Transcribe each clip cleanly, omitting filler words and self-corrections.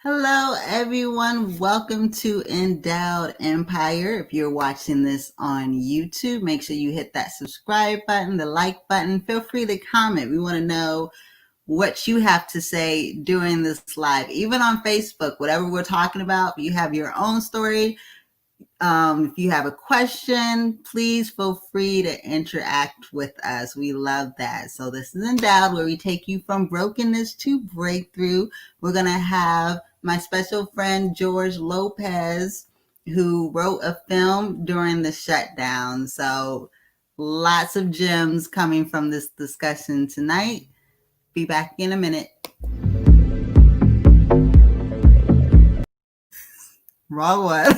Hello, everyone. Welcome to N-Dowd Empire. If you're watching this on YouTube, make sure you hit that subscribe button, the like button. Feel free to comment. We want to know what you have to say during this live. Even on Facebook, whatever we're talking about, if you have your own story, if you have a question, please feel free to interact with us. We love that. So this is N-Dowd, where we take you from brokenness to breakthrough. We're going to have my special friend, George Lopez, who wrote a film during the shutdown. So lots of gems coming from this discussion tonight. Be back in a minute. Wrong one.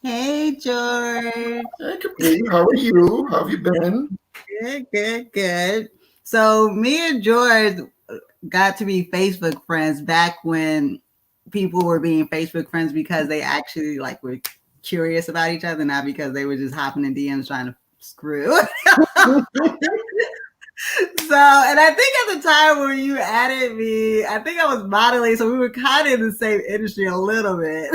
Hey, George. Hey, Capri, how are you? How have you been? Good. So me and George got to be Facebook friends back when people were being Facebook friends because they actually were curious about each other, not because they were just hopping in DMs trying to screw. So, and I think at the time when you added me, I think I was modeling, so we were kind of in the same industry a little bit.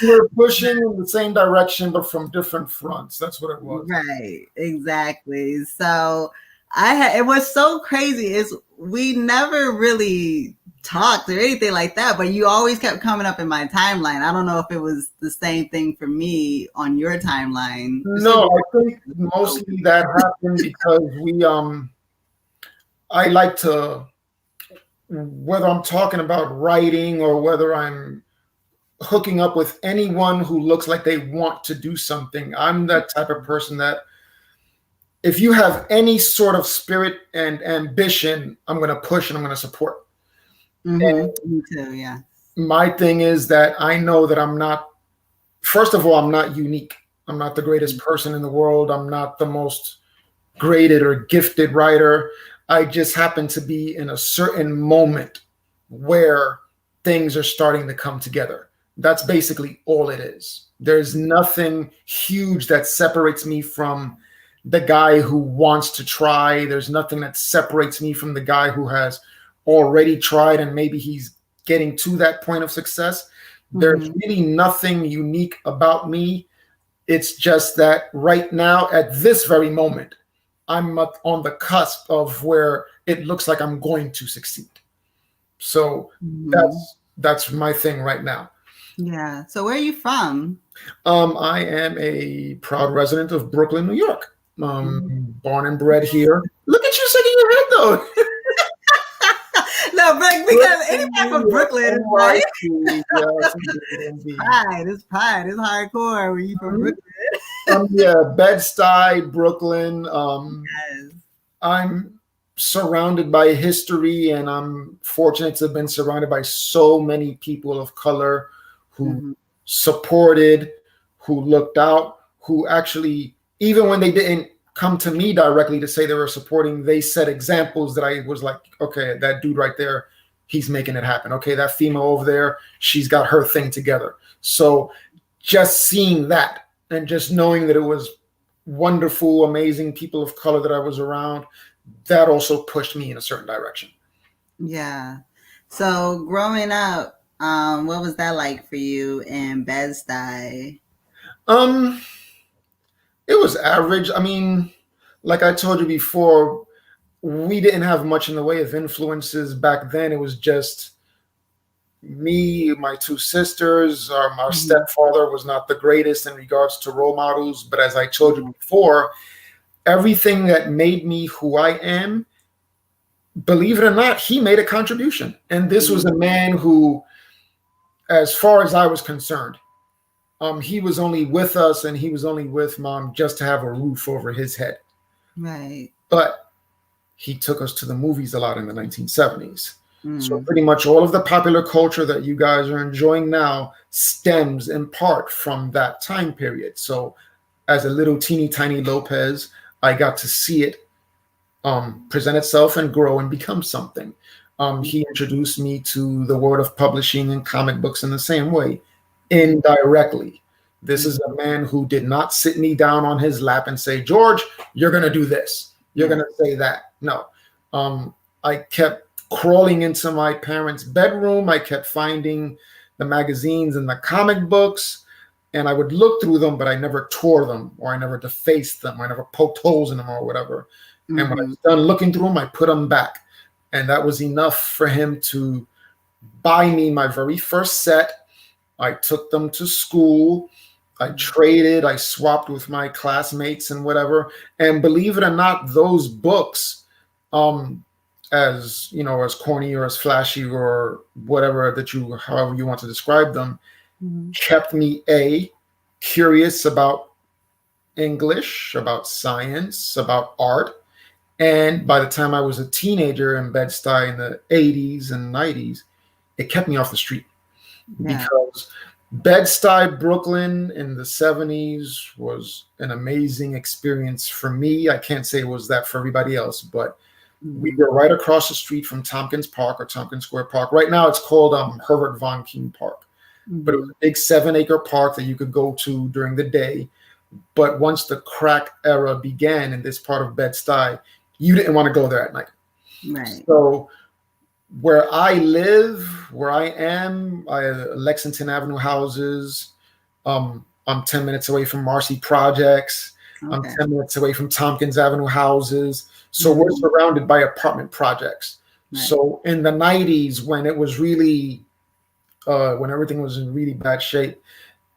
We were pushing in the same direction, but from different fronts. That's what it was. Right, exactly. So it was so crazy is we never really talked or anything like that, but you always kept coming up in my timeline. I don't know if it was the same thing for me on your timeline. No, I think mostly that happened because I like to, whether I'm talking about writing or whether I'm hooking up with anyone who looks like they want to do something, I'm that type of person that if you have any sort of spirit and ambition, I'm going to push and I'm going to support. Me too, yeah. My thing is that I know that I'm not, first of all, I'm not unique. I'm not the greatest person in the world. I'm not the most graded or gifted writer. I just happen to be in a certain moment where things are starting to come together. That's basically all it is. There's nothing huge that separates me from the guy who wants to try. There's nothing that separates me from the guy who has already tried and maybe he's getting to that point of success. There's really nothing unique about me. It's just that right now, at this very moment, I'm on the cusp of where it looks like I'm going to succeed. So that's my thing right now. Yeah. So where are you from? I am a proud resident of Brooklyn, New York. Born and bred here. Look at you shaking your head, though. No, but because anybody from Brooklyn is like, it's pride. It's hardcore when you from Brooklyn. Yeah, Bed-Stuy, Brooklyn. Yes. I'm surrounded by history, and I'm fortunate to have been surrounded by so many people of color who supported, who looked out, who actually, even when they didn't come to me directly to say they were supporting, they set examples that I was like, okay, that dude right there, he's making it happen. Okay, that female over there, she's got her thing together. So just seeing that and just knowing that it was wonderful, amazing people of color that I was around, that also pushed me in a certain direction. Yeah. So growing up, what was that like for you in Bed-Stuy? It was average. I mean, like I told you before, we didn't have much in the way of influences back then. It was just me, my two sisters. Our stepfather was not the greatest in regards to role models. But as I told you before, everything that made me who I am, believe it or not, he made a contribution. And this was a man who, as far as I was concerned, he was only with us and he was only with Mom just to have a roof over his head. Right. But he took us to the movies a lot in the 1970s. So Mm. pretty much all of the popular culture that you guys are enjoying now stems in part from that time period. So as a little teeny tiny Lopez, I got to see it present itself and grow and become something. He introduced me to the world of publishing and comic books in the same way, indirectly. This is a man who did not sit me down on his lap and say, George, you're going to do this. You're Yeah. going to say that. No. I kept crawling into my parents' bedroom. I kept finding the magazines and the comic books, and I would look through them, but I never tore them, or I never defaced them, or I never poked holes in them or whatever. And when I Mm-hmm. was done looking through them, I put them back. And that was enough for him to buy me my very first set. I took them to school. I traded, I swapped with my classmates and whatever. And believe it or not, those books, as you know, as corny or as flashy or whatever that you, however you want to describe them, Mm-hmm. kept me curious about English, about science, about art. And by the time I was a teenager in Bed-Stuy in the 80s and 90s, it kept me off the street. Yeah. Because Bed-Stuy, Brooklyn in the 70s was an amazing experience for me. I can't say it was that for everybody else, but we were right across the street from Tompkins Park or Tompkins Square Park. Right now it's called Herbert von Kuhn Park. But it was a big 7-acre park that you could go to during the day. But once the crack era began in this part of Bed-Stuy, you didn't want to go there at night. Right. So where I live, where I am, Lexington Avenue houses. I'm 10 minutes away from Marcy Projects. I'm Okay. 10 minutes away from Tompkins Avenue houses. So we're surrounded by apartment projects. Right. So in the 90s, when it was really, when everything was in really bad shape,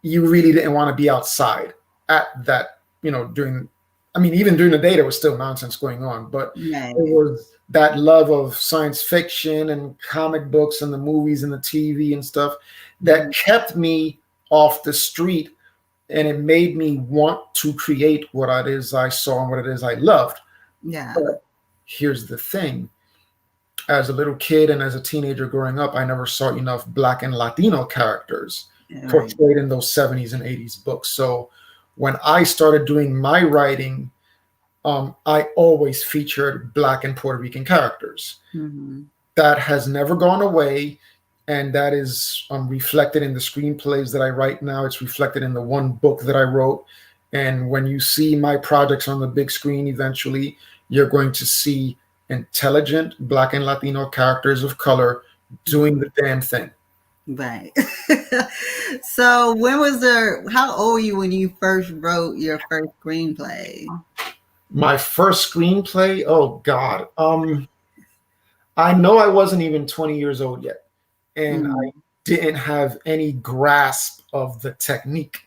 you really didn't want to be outside at that, even during the day, there was still nonsense going on, but Right. it was that love of science fiction and comic books and the movies and the TV and stuff that kept me off the street, and it made me want to create what it is I saw and what it is I loved. Yeah. But here's the thing. As a little kid and as a teenager growing up, I never saw enough Black and Latino characters portrayed in those 70s and 80s books. So when I started doing my writing, I always featured Black and Puerto Rican characters. That has never gone away, and that is reflected in the screenplays that I write now. It's reflected in the one book that I wrote. And when you see my projects on the big screen eventually, you're going to see intelligent Black and Latino characters of color doing the damn thing. Right. So how old were you when you first wrote your first screenplay? My first screenplay? Oh God. I know I wasn't even 20 years old yet, and I didn't have any grasp of the technique.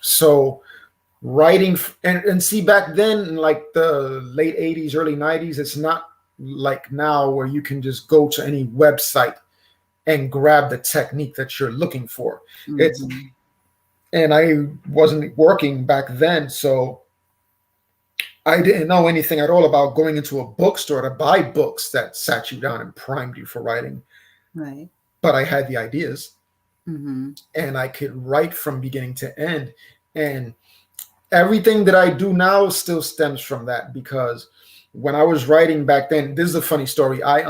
So writing and see, back then in like the late 80s, early 90s, it's not like now where you can just go to any website and grab the technique that you're looking for. And I wasn't working back then, so I didn't know anything at all about going into a bookstore to buy books that sat you down and primed you for writing. Right. But I had the ideas, and I could write from beginning to end. And everything that I do now still stems from that, because when I was writing back then, this is a funny story. I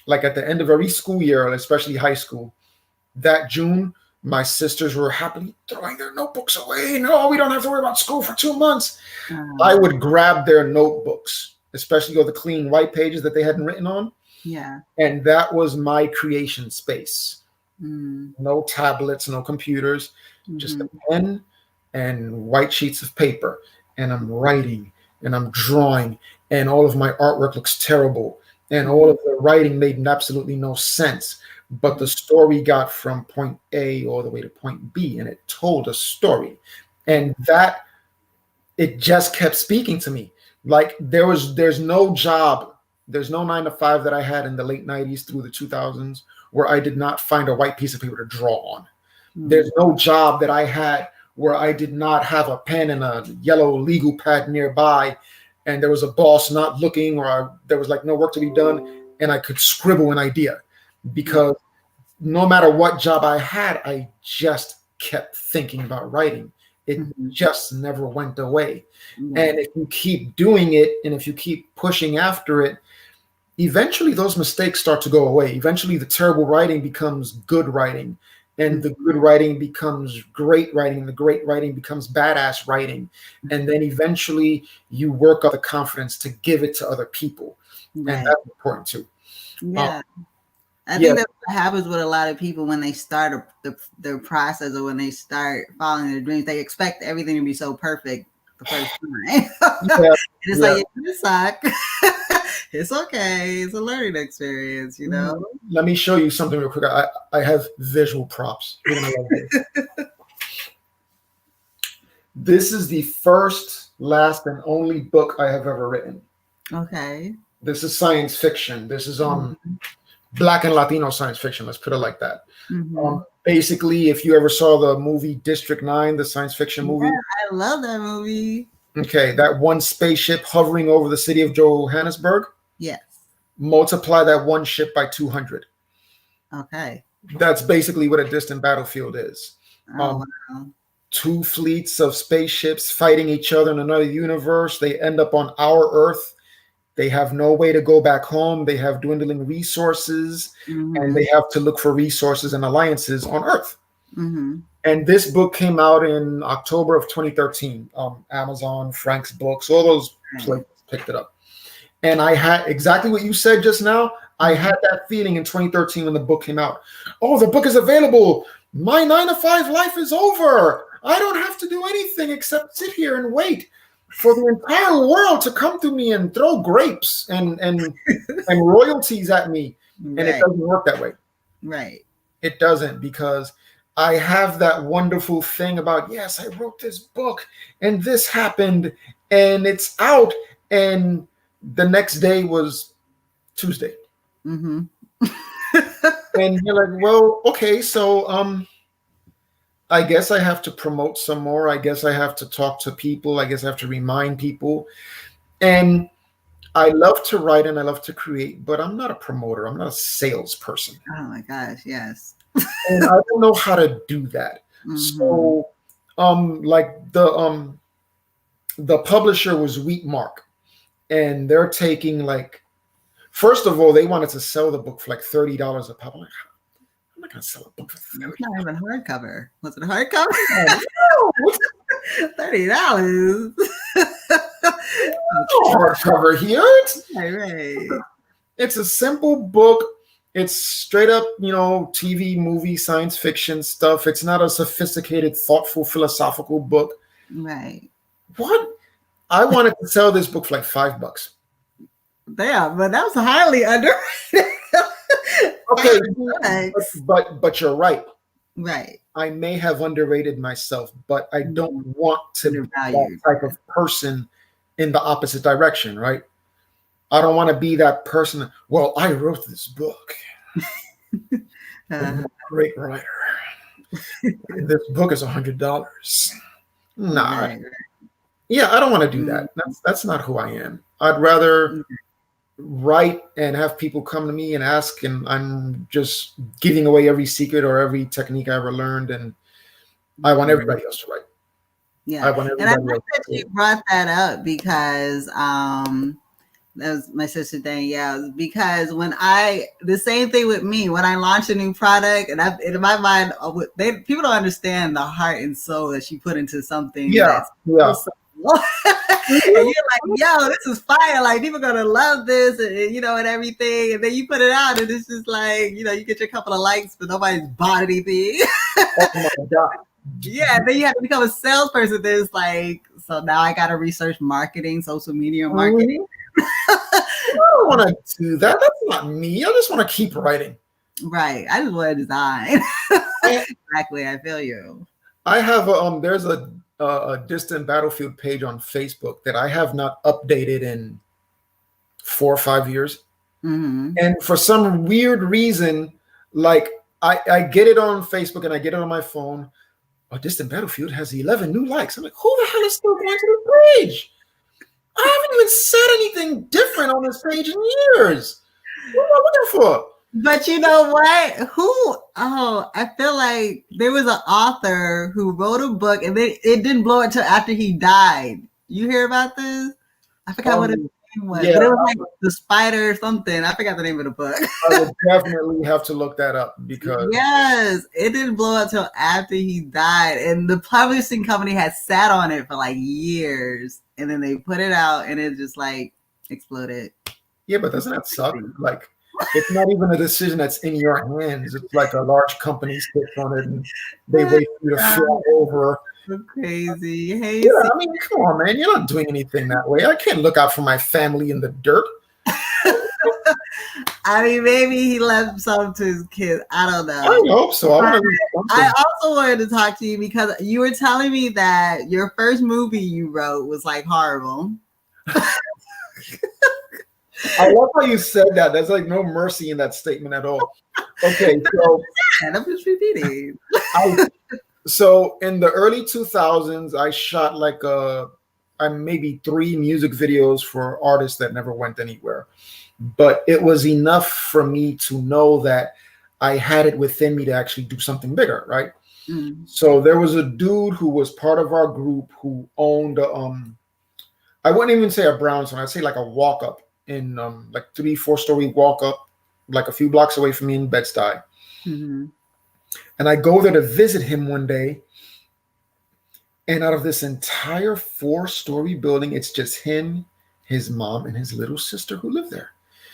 like at the end of every school year, especially high school, that June, my sisters were happily throwing their notebooks away. No, we don't have to worry about school for 2 months. I would grab their notebooks, especially the clean white pages that they hadn't written on. Yeah. And that was my creation space. No tablets, no computers, just a pen and white sheets of paper. And I'm writing and I'm drawing, and all of my artwork looks terrible. And all of the writing made absolutely no sense. But the story got from point A all the way to point B, and it told a story. And that, it just kept speaking to me. Like there's no job, there's no 9 to 5 that I had in the late 90s through the 2000s where I did not find a white piece of paper to draw on. There's no job that I had where I did not have a pen and a yellow legal pad nearby, and there was a boss not looking, or there was like no work to be done, and I could scribble an idea, because no matter what job I had, I just kept thinking about writing. It just never went away. And if you keep doing it, and if you keep pushing after it, eventually those mistakes start to go away. Eventually the terrible writing becomes good writing, and the good writing becomes great writing, and the great writing becomes badass writing. And then eventually you work up the confidence to give it to other people. And that's important too. Yeah. I think that's what happens with a lot of people when they start their process, or when they start following their dreams. They expect everything to be so perfect the first time. It's like, it can suck. It's okay. It's a learning experience, you know? Let me show you something real quick. I have visual props. You're gonna love this. This is the first, last, and only book I have ever written. Okay. This is science fiction. This is Black and Latino science fiction. Let's put it like that. Basically, if you ever saw the movie District 9, the science fiction movie. I love that movie. Okay, that one spaceship hovering over the city of Johannesburg. Yes. Multiply that one ship by 200. Okay. That's basically what a distant battlefield is. Wow. 2 fleets of spaceships fighting each other in another universe. They end up on our Earth. They have no way to go back home. They have dwindling resources, and they have to look for resources and alliances on Earth. And this book came out in October of 2013. Amazon, Frank's Books, all those places picked it up. And I had exactly what you said just now. I had that feeling in 2013 when the book came out. Oh, the book is available. My 9-to-5 life is over. I don't have to do anything except sit here and wait for the entire world to come to me and throw grapes and royalties at me. And it doesn't work that way. Right. It doesn't, because I have that wonderful thing about, yes, I wrote this book and this happened and it's out. And the next day was Tuesday. And you're like, well, okay, so I guess I have to promote some more. I guess I have to talk to people. I guess I have to remind people. And I love to write and I love to create, but I'm not a promoter. I'm not a salesperson. Oh my gosh, yes. And I don't know how to do that. So like the publisher was Wheatmark, and they're taking, like, first of all, they wanted to sell the book for like $30 a pop. I'm like, I'm not gonna sell a book for $30. It's not even hardcover. Was it a hardcover? No. $30. Hardcover here. Right. It's a simple book. It's straight up, TV, movie, science fiction stuff. It's not a sophisticated, thoughtful, philosophical book. Right. What? I wanted to sell this book for like $5. Damn, but that was highly underrated. Okay, but you're right. Right. I may have underrated myself, but I don't want to be that type of person in the opposite direction, right? I don't want to be that person. Well, I wrote this book. I'm a great writer. This book is $100. Nah. Right. Yeah, I don't want to do that. That's not who I am. I'd rather write and have people come to me and ask, and I'm just giving away every secret or every technique I ever learned, and I want everybody else to write. Yeah, and I like that you brought that up, because that was my sister Danielle. Because when the same thing with me, when I launch a new product, and in my mind, people don't understand the heart and soul that she put into something. Yeah. And you're like, yo, this is fire. Like, people are gonna love this, and and everything. And then you put it out, and it's just like, you get your couple of likes, but nobody's bought anything. Oh my God. Yeah, then you have to become a salesperson. There's like, so now I got to research marketing, social media marketing. I don't want to do that. That's not me. I just want to keep writing. Right. I just want to design. Exactly. I feel you. I have there's a distant battlefield page on Facebook that I have not updated in 4 or 5 years. And for some weird reason, like I get it on Facebook and I get it on my phone. A distant battlefield has 11 new likes. I'm like, who the hell is still going to the page? I haven't even said anything different on this page in years. Who for? But you know what? I feel like there was an author who wrote a book and then it didn't blow it till after he died. You hear about this? I forgot what his name was, Yeah, but it was like the spider or something. I forgot the name of the book. I would definitely have to look that up because Yes, it didn't blow up till after he died, and the publishing company had sat on it for like years, and then they put it out, and it just like exploded. yeah, but doesn't that suck? Like, it's not even a decision that's in your hands. It's like a large company sits on it and they wait for you to fly over. So crazy. Hey, Yeah, I mean, come on, man. You're not doing anything that way. I can't look out for my family in the dirt. I mean, maybe he left some to his kids. I don't know. I hope so. I also wanted to talk to you because you were telling me that your first movie you wrote was like horrible. I love how you said that. There's like no mercy in that statement at all. Okay, so and I'm just repeating. So in the early 2000s, I shot like maybe 3 music videos for artists that never went anywhere. But it was enough for me to know that I had it within me to actually do something bigger, right? Mm. So there was a dude who was part of our group who owned I wouldn't even say a brownstone, I'd say like a walk-up in like 3-4 story walk-up, like a few blocks away from me in Bed-Stuy. Mm-hmm. And I go there to visit him one day. And out of this entire 4-story building, it's just him, his mom, and his little sister who live there.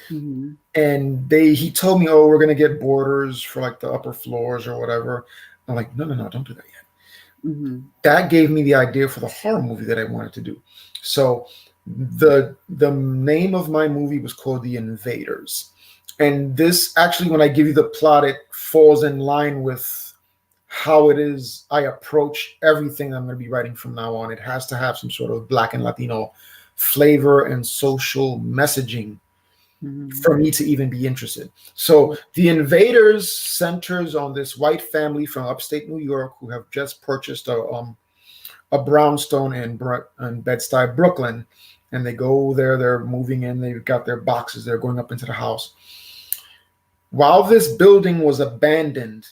Mm-hmm. And he told me, oh, we're going to get boarders for like the upper floors or whatever. I'm like, no, don't do that yet. Mm-hmm. That gave me the idea for the horror movie that I wanted to do. So the name of my movie was called The Invaders. And this actually, when I give you the plot, it falls in line with how it is I approach everything I'm going to be writing from now on. It has to have some sort of Black and Latino flavor and social messaging for me to even be interested. So The Invaders centers on this white family from upstate New York who have just purchased a brownstone in Bed-Stuy, Brooklyn. And they go there, they're moving in, they've got their boxes, they're going up into the house. While this building was abandoned,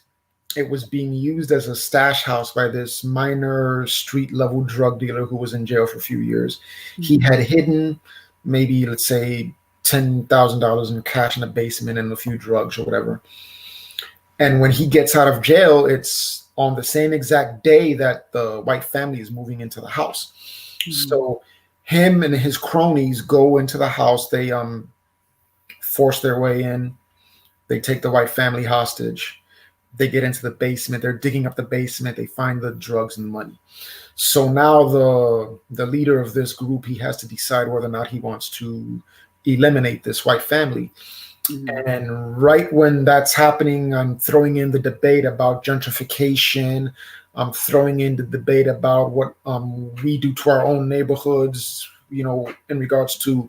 it was being used as a stash house by this minor street level drug dealer who was in jail for a few years. Mm-hmm. He had hidden maybe, let's say, $10,000 in cash in the basement and a few drugs or whatever. And when he gets out of jail, it's on the same exact day that the white family is moving into the house. Mm-hmm. So him and his cronies go into the house. They force their way in. They take the white family hostage. They get into the basement. They're digging up the basement. They find the drugs and the money. So now the leader of this group, he has to decide whether or not he wants to eliminate this white family. Mm-hmm. And right when that's happening, I'm throwing in the debate about gentrification. I'm throwing in the debate about what we do to our own neighborhoods, in regards to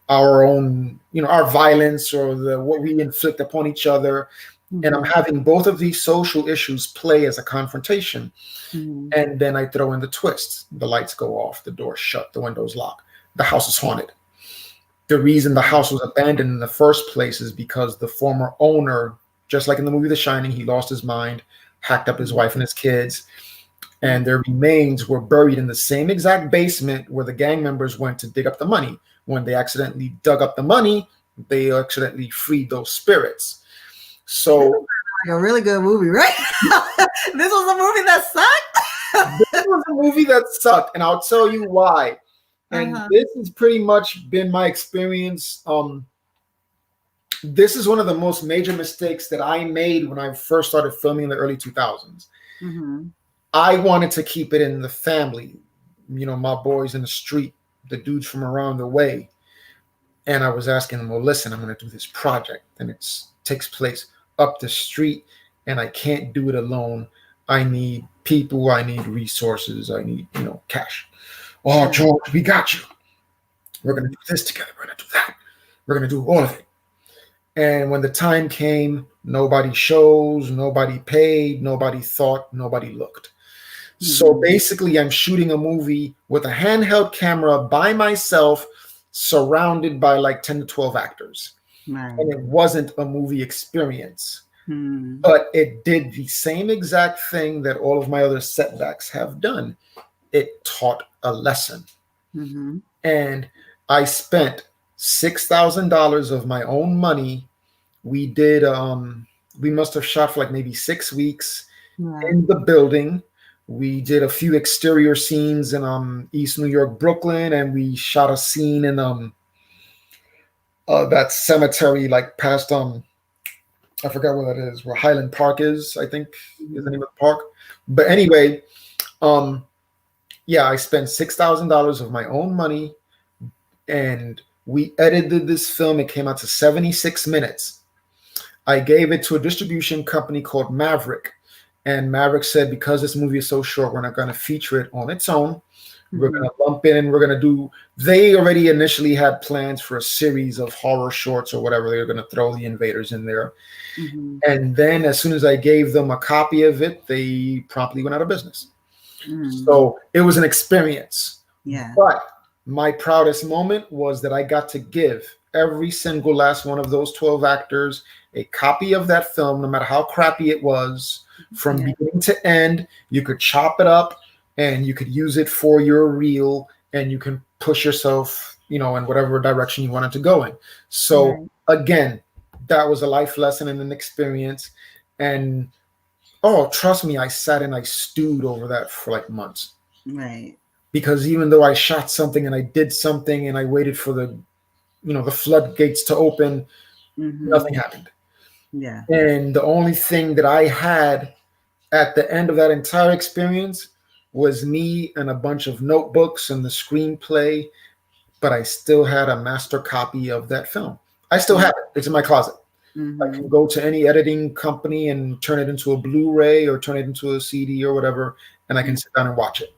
our own, our violence or what we inflict upon each other. Mm-hmm. And I'm having both of these social issues play as a confrontation. Mm-hmm. And then I throw in the twist. The lights go off, the doors shut, the windows lock. The house is haunted. The reason the house was abandoned in the first place is because the former owner, just like in the movie The Shining, he lost his mind, hacked up his wife and his kids, and their remains were buried in the same exact basement where the gang members went to dig up the money. When they accidentally dug up the money, they accidentally freed those spirits. So, like a really good movie, right? This was a movie that sucked. This was a movie that sucked, and I'll tell you why. And this has pretty much been my experience. This is one of the most major mistakes that I made when I first started filming in the early 2000s. Mm-hmm. I wanted to keep it in the family, my boys in the street, the dudes from around the way. And I was asking them, well, listen, I'm going to do this project, and it takes place up the street, and I can't do it alone. I need people, I need resources, I need, cash. Oh, George, we got you. We're going to do this together. We're going to do that. We're going to do all of it. And when the time came, nobody shows, nobody paid, nobody thought, nobody looked. Mm-hmm. So basically, I'm shooting a movie with a handheld camera by myself, surrounded by like 10 to 12 actors. Right. and it wasn't a movie experience. Hmm. But it did the same exact thing that all of my other setbacks have done. It taught a lesson. Mm-hmm. And I spent $6,000 of my own money. We did we must have shot for like maybe 6 weeks Yeah. in the building. We did a few exterior scenes in East New York, Brooklyn, and we shot a scene in that cemetery like past I forgot where that is, where Highland Park is, I think is the Mm-hmm. name of the park. But anyway, um yeah, I spent $6,000 of my own money, and we edited this film. It came out to 76 minutes. I gave it to a distribution company called Maverick. And Maverick said, because this movie is so short, we're not going to feature it on its own. We're Mm-hmm. going to lump in and we're going to do. They already initially had plans for a series of horror shorts or whatever. They were going to throw the invaders in there. Mm-hmm. And then as soon as I gave them a copy of it, they promptly went out of business. Mm. So it was an experience. Yeah. But my proudest moment was that I got to give every single last one of those 12 actors a copy of that film, no matter how crappy it was, from Yeah. beginning to end. You could chop it up and you could use it for your reel, and you can push yourself, in whatever direction you wanted to go in. So Right. again, that was a life lesson and an experience. And oh, trust me, I sat and I stewed over that for like months. Right. Because even though I shot something and I did something and I waited for the floodgates to open, Mm-hmm. nothing happened. Yeah. And the only thing that I had at the end of that entire experience was me and a bunch of notebooks and the screenplay, but I still had a master copy of that film. I still have it. It's in my closet. I Mm-hmm. can go to any editing company and turn it into a Blu-ray or turn it into a CD or whatever, and I can sit down and watch it.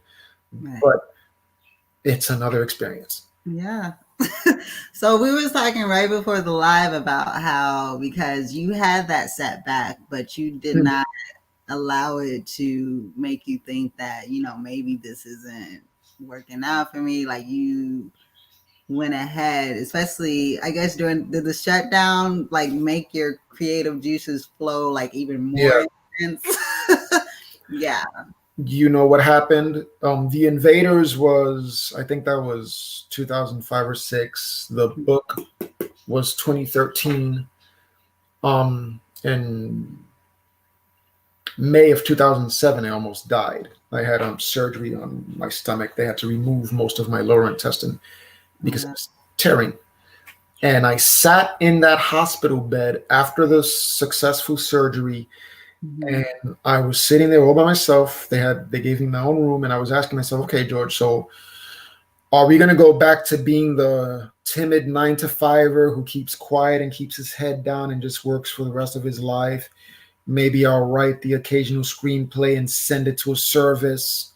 Right. But it's another experience. Yeah. So we was talking right before the live about how, because you had that setback, but you did Hmm. not allow it to make you think that, maybe this isn't working out for me. Like, you went ahead, especially I guess during did the shutdown like make your creative juices flow like even Yeah. more intense? Yeah. You know what happened? The Invaders was, I think that was 2005 or six. The book was 2013. In May of 2007, I almost died. I had surgery on my stomach. They had to remove most of my lower intestine because it Yeah. was tearing. And I sat in that hospital bed after the successful surgery, Mm-hmm. and I was sitting there all by myself. They gave me my own room, and I was asking myself, okay, George, so are we going to go back to being the timid 9 to 5er who keeps quiet and keeps his head down and just works for the rest of his life? Maybe I'll write the occasional screenplay and send it to a service.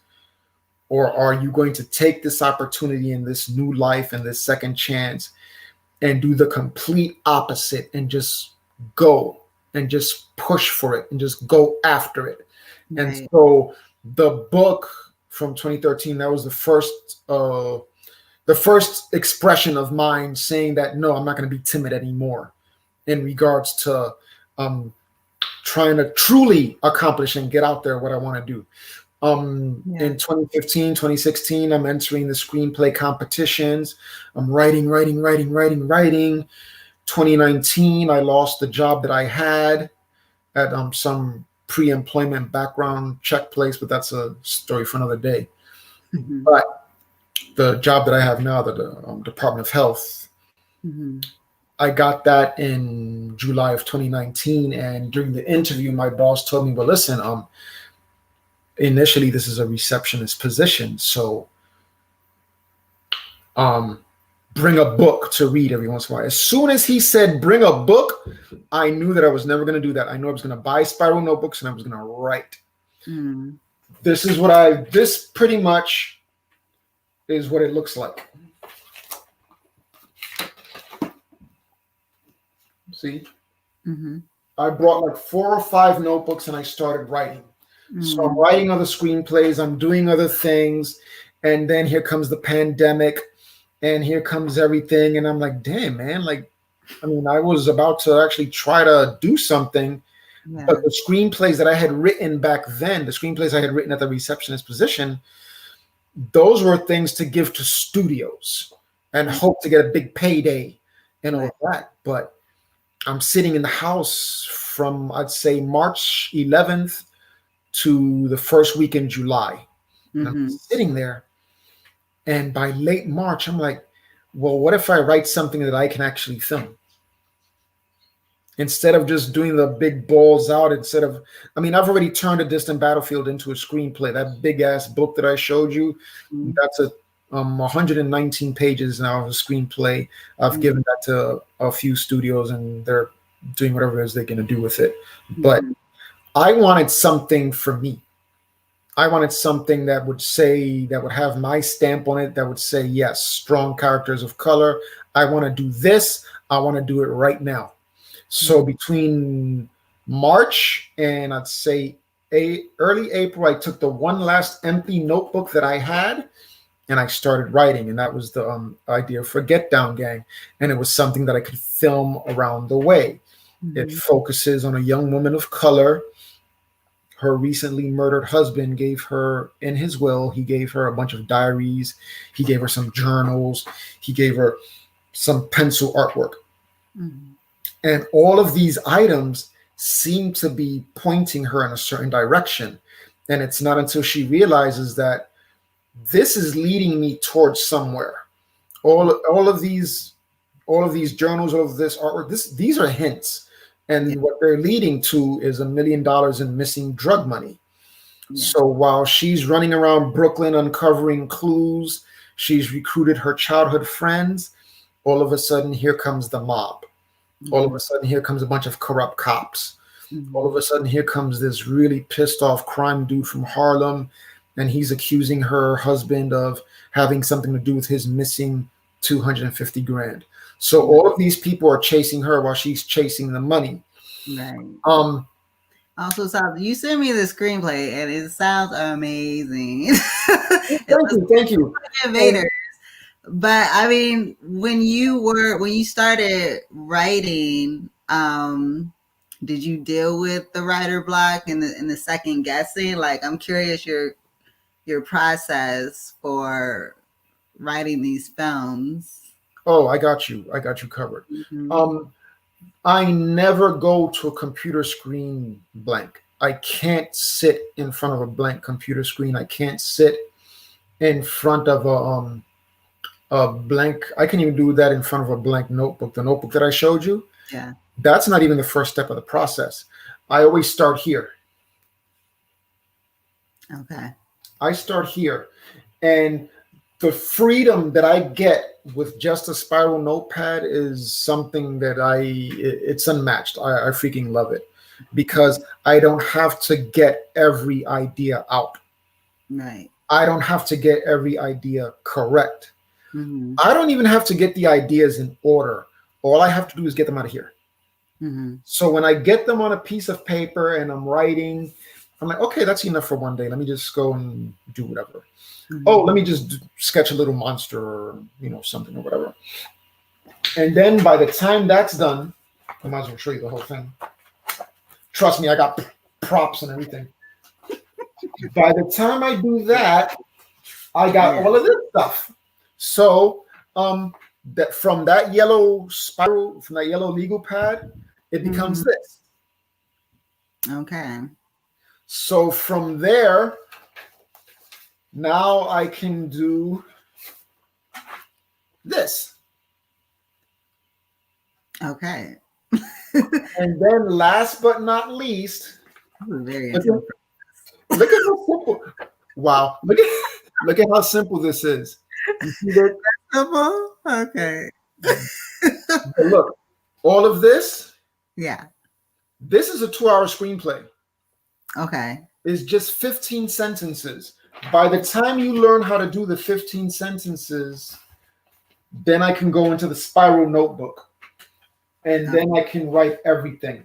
Or are you going to take this opportunity and this new life and this second chance and do the complete opposite and just go and just push for it and just go after it? And Right. so the book from 2013, that was the first expression of mine saying that no, I'm not going to be timid anymore in regards to trying to truly accomplish and get out there what I want to do. Yeah. In 2015, 2016, I'm entering the screenplay competitions. I'm writing. 2019, I lost the job that I had at some pre-employment background check place, but that's a story for another day. Mm-hmm. But the job that I have now, the Department of Health, Mm-hmm. I got that in July of 2019. And during the interview, my boss told me, well, listen, initially this is a receptionist position. So bring a book to read every once in a while. As soon as he said, bring a book, I knew that I was never going to do that. I knew I was going to buy spiral notebooks and I was going to write. Mm. This pretty much is what it looks like. See? Mm-hmm. I brought like 4 or 5 notebooks and I started writing. So I'm Mm. writing other screenplays, I'm doing other things, and then here comes the pandemic, and here comes everything, and I'm like, damn, man, like I mean, I was about to actually try to do something, but Yeah. the screenplays that I had written back then, the screenplays I had written at the receptionist position, those were things to give to studios and Mm, hope to get a big payday and all right. of that. But I'm sitting in the house from, I'd say, March 11th to the first week in July. And I'm Mm-hmm. sitting there, and by late March, I'm like, well, what if I write something that I can actually film? Instead of just doing the big balls out, I mean, I've already turned A Distant Battlefield into a screenplay. That big ass book that I showed you, Mm-hmm. that's 119 pages now of a screenplay. I've given that to a few studios, and they're doing whatever it is they're going to do with it. But Mm-hmm. I wanted something for me. I wanted something that would have my stamp on it, that would say, yes, strong characters of color. I want to do this. I want to do it right now. So between March and I'd say early April, I took the one last empty notebook that I had and I started writing. And that was the idea for Get Down Gang. And it was something that I could film around the way. It Mm-hmm. focuses on a young woman of color. Her recently murdered husband gave her, in his will, he gave her a bunch of diaries. He gave her some journals. He gave her some pencil artwork. Mm-hmm. And all of these items seem to be pointing her in a certain direction. And it's not until she realizes that this is leading me towards somewhere. All of these journals, all of this artwork, these are hints. Yeah. And what they're leading to is $1 million in missing drug money. Yeah. So while she's running around Brooklyn uncovering clues, she's recruited her childhood friends. All of a sudden, here comes the mob. All of Mm-hmm. a sudden, here comes a bunch of corrupt cops. All Mm-hmm. of a sudden, here comes this really pissed off crime dude from Harlem, and he's accusing her husband of having something to do with his missing 250 grand. So all of these people are chasing her while she's chasing the money. Right. Um, Also, sounds you sent me the screenplay, and it sounds amazing. It thank was you, thank you. And, innovator. But I mean, when you started writing, did you deal with the writer block and the second guessing? Like, I'm curious your process for writing these films. oh, I got you. I got you covered. Mm-hmm. Um, I never go to a computer screen blank. I can't sit in front of a blank computer screen. I can't sit in front of a blank. I can even do that in front of a blank notebook. The notebook that I showed you, Yeah. that's not even the first step of the process. I always start here. Okay. I start here. And the freedom that I get with just a spiral notepad is something that it's unmatched. I freaking love it because I don't have to get every idea out. Right. I don't have to get every idea correct. Mm-hmm. I don't even have to get the ideas in order. All I have to do is get them out of here. Mm-hmm. So when I get them on a piece of paper and I'm writing, I'm like, okay, that's enough for one day. Let me just go and do whatever. Mm-hmm. Oh, let me just sketch a little monster or something or whatever. And then by the time that's done, I might as well show you the whole thing. Trust me, I got props and everything. By the time I do that, I got all of this stuff. So that from that yellow spiral, from that yellow legal pad, it becomes this. Okay. So from there, now I can do this. Okay. And then last but not least, Very look at how simple. Wow. Look at how simple this is. You see that? simple. Okay. Look, all of this, Yeah. this is a 2-hour screenplay. Okay. It's just 15 sentences. By the time you learn how to do the 15 sentences, then I can go into the spiral notebook. And then I can write everything.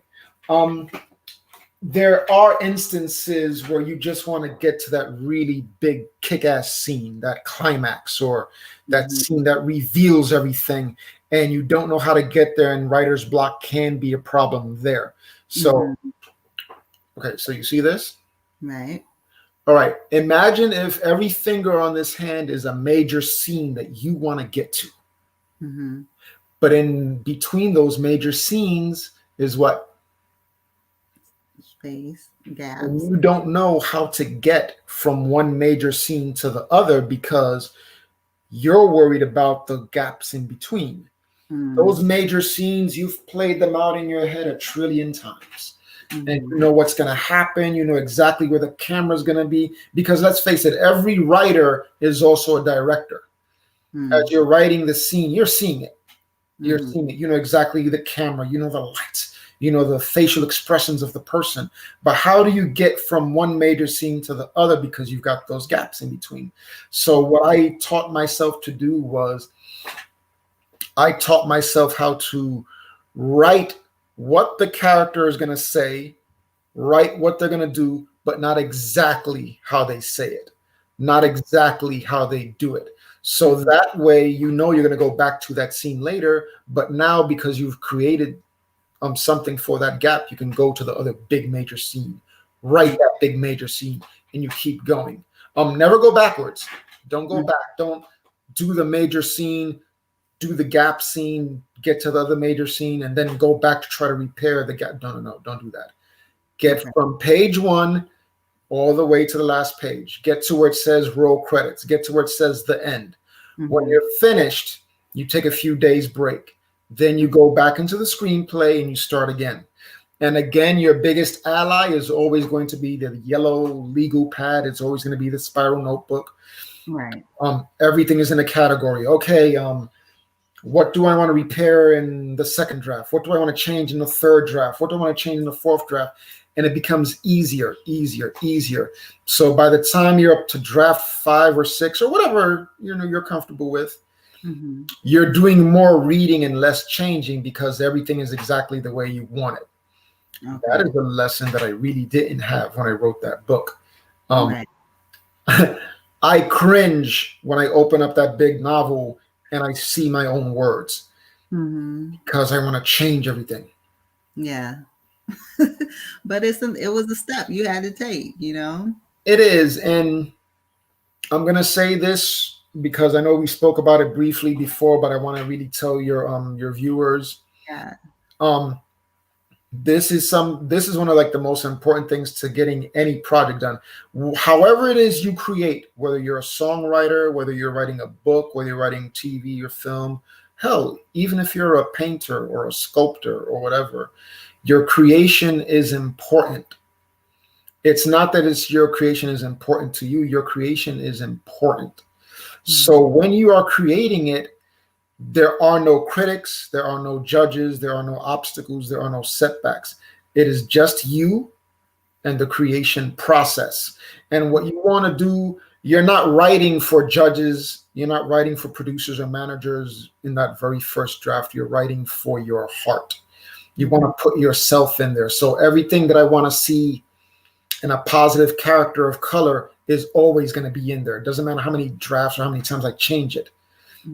There are instances where you just want to get to that really big kick-ass scene, that climax, or that scene that reveals everything. and you don't know how to get there, and writer's block can be a problem there. So, Mm-hmm. okay, so you see this? Right. All right, imagine if every finger on this hand is a major scene that you want to get to. Mm-hmm. But in between those major scenes is what? Space, And gaps. you don't know how to get from one major scene to the other because you're worried about the gaps in between. Those Mm. major scenes, you've played them out in your head a trillion times. And Mm-hmm. you know what's going to happen. You know exactly where the camera's going to be. Because let's face it, every writer is also a director. As Mm. you're writing the scene, you're seeing it. You're Mm-hmm. seeing it. You know exactly the camera. You know the lights. You know the facial expressions of the person. But how do you get from one major scene to the other because you've got those gaps in between? So what I taught myself to do was I taught myself how to write what the character is going to say, write what they're going to do, but not exactly how they say it, not exactly how they do it. So Mm-hmm. that way, you know, you're going to go back to that scene later. But now, because you've created something for that gap, you can go to the other big major scene, write that big major scene, and you keep going. Never go backwards. Don't go back. Don't do the major scene, do the gap scene, get to the other major scene, and then go back to try to repair the gap. No, no, no, don't do that. Get Okay. from page one all the way to the last page. Get to where it says roll credits. Get to where it says the end. When Mm-hmm. you're finished, you take a few days break. Then you go back into the screenplay and you start again. And again, your biggest ally is always going to be the yellow legal pad. It's always going to be the spiral notebook. Right. Everything is in a category. Okay, what do I want to repair in the second draft? What do I want to change in the third draft? What do I want to change in the fourth draft? And it becomes easier, easier, easier. So by the time you're up to draft 5 or 6 or whatever you're comfortable with, Mm-hmm. you're doing more reading and less changing because everything is exactly the way you want it. That Okay. is a lesson that I really didn't have when I wrote that book. Um, Right. I cringe when I open up that big novel and I see my own words Mm-hmm. because I want to change everything. Yeah. But it was a step you had to take, you know? It is, and I'm gonna say this because I know we spoke about it briefly before, but I want to really tell your viewers. Yeah. Um, this is one of like the most important things to getting any project done. However it is you create, whether you're a songwriter, whether you're writing a book, whether you're writing TV or film, hell, even if you're a painter or a sculptor or whatever, your creation is important. It's not that it's your creation is important to you, your creation is important. So Mm-hmm. when you are creating it, there are no critics, there are no judges, there are no obstacles, there are no setbacks. It is just you and the creation process. And what you want to do, you're not writing for judges, you're not writing for producers or managers in that very first draft, you're writing for your heart. You want to put yourself in there. So everything that I want to see and a positive character of color is always going to be in there. It doesn't matter how many drafts or how many times I change it.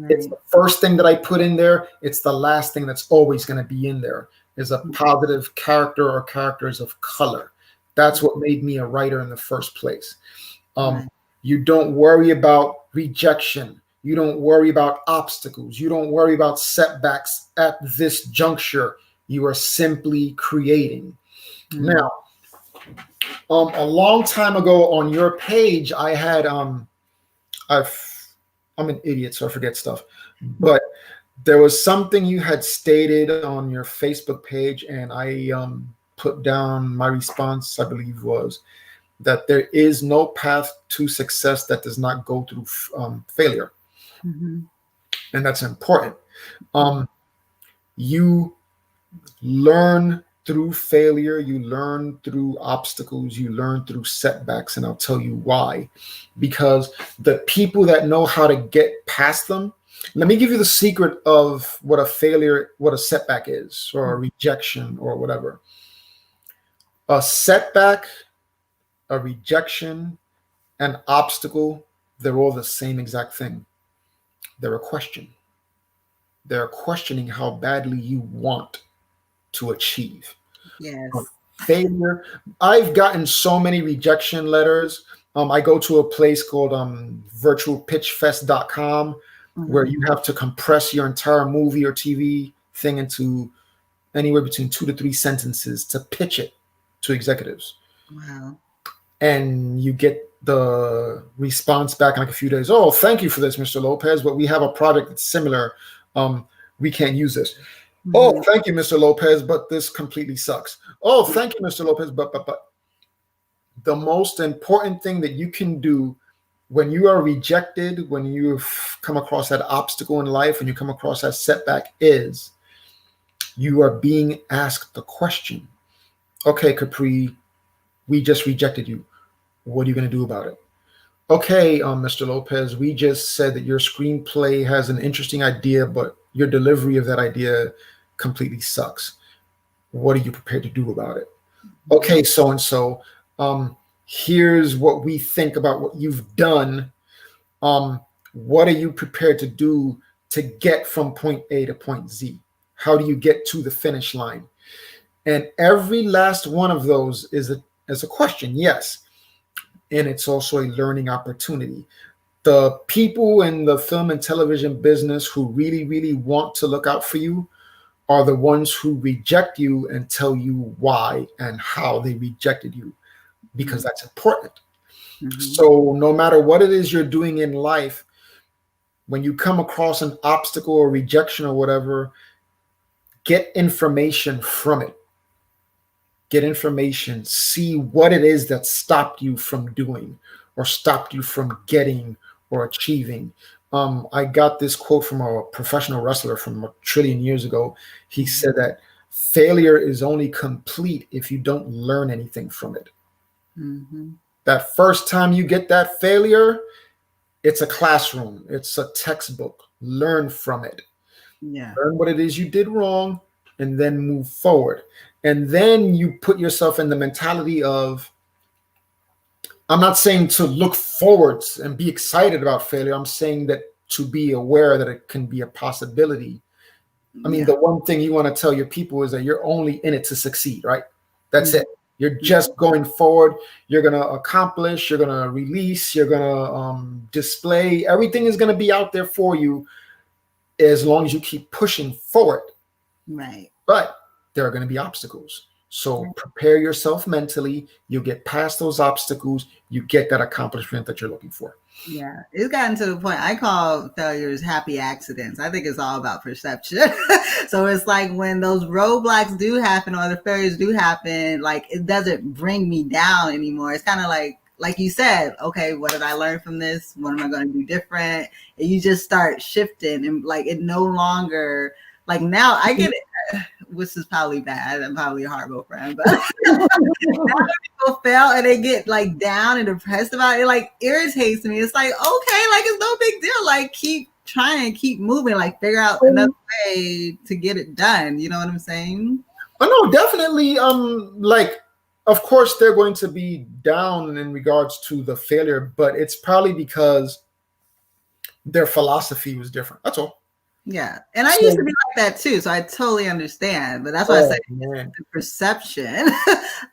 It's Right. the first thing that I put in there. It's the last thing that's always going to be in there is a positive character or characters of color. That's what made me a writer in the first place. Um, Right. you don't worry about rejection. You don't worry about obstacles. You don't worry about setbacks at this juncture. You are simply creating. Mm-hmm. Now, a long time ago on your page, I had I've I'm an idiot, so I forget stuff. But there was something you had stated on your Facebook page, and I put down my response. I believe was that there is no path to success that does not go through failure, Mm-hmm. and that's important. You learn through failure, you learn through obstacles, you learn through setbacks, and I'll tell you why. Because the people that know how to get past them, let me give you the secret of what a failure, what a setback is, or a rejection, or whatever. A setback, a rejection, an obstacle, they're all the same exact thing. They're a question. They're questioning how badly you want to achieve. Yes. Failure. I've gotten so many rejection letters. I go to a place called virtualpitchfest.com where Mhm. you have to compress your entire movie or TV thing into anywhere between 2 to 3 sentences to pitch it to executives. Wow. And you get the response back in like a few days. Oh, thank you for this, Mr. Lopez, but we have a project that's similar. We can't use this. Oh, Mhm. thank you, Mr. Lopez, but this completely sucks. Oh, thank you, Mr. Lopez, but the most important thing that you can do when you are rejected, when you've come across that obstacle in life, when you come across that setback, is you are being asked the question, okay, Capri, we just rejected you. What are you going to do about it? Okay, Mr. Lopez, we just said that your screenplay has an interesting idea, but your delivery of that idea completely sucks. What are you prepared to do about it? Mhm. Okay, so and so, here's what we think about what you've done. What are you prepared to do to get from point A to point Z? How do you get to the finish line? And every last one of those is a question, yes. And it's also a learning opportunity. The people in the film and television business who really, really want to look out for you are the ones who reject you and tell you why and how they rejected you, because Mhm. that's important. Mhm. So, no matter what it is you're doing in life, when you come across an obstacle or rejection or whatever, get information from it. Get information, see what it is that stopped you from doing or stopped you from getting or achieving. I got this quote from a professional wrestler from a trillion years ago. He Mhm. said that failure is only complete if you don't learn anything from it. Mhm. That first time you get that failure, it's a classroom, it's a textbook. Learn from it. Yeah. Learn what it is you did wrong, and then move forward. And then you put yourself in the mentality of, I'm not saying to look forwards and be excited about failure. I'm saying that to be aware that it can be a possibility. I mean, Yeah. the one thing you want to tell your people is that you're only in it to succeed, right? That's Mhm. it. You're just going forward. You're going to accomplish, you're going to release, you're going to display. Everything is going to be out there for you as long as you keep pushing forward. Right. But there are going to be obstacles. So prepare yourself mentally. You get past those obstacles. You get that accomplishment that you're looking for. Yeah, it's gotten to the point I call failures happy accidents. I think it's all about perception. So it's like when those roadblocks do happen or the failures do happen, like it doesn't bring me down anymore. It's kind of like you said, okay, what did I learn from this? What am I going to do different? And you just start shifting and like it no longer like now I get it, which is probably bad. I'm probably a horrible friend, but people fail and they get like down and depressed about it, like irritates me. It's like, okay, like it's no big deal. Like keep trying, keep moving, like figure out another way to get it done. You know what I'm saying? Oh no, definitely. Like, of course, they're going to be down in regards to the failure, but it's probably because their philosophy was different. That's all. Yeah. And I used to So, be like that too. So I totally understand. But that's why I say oh man, the perception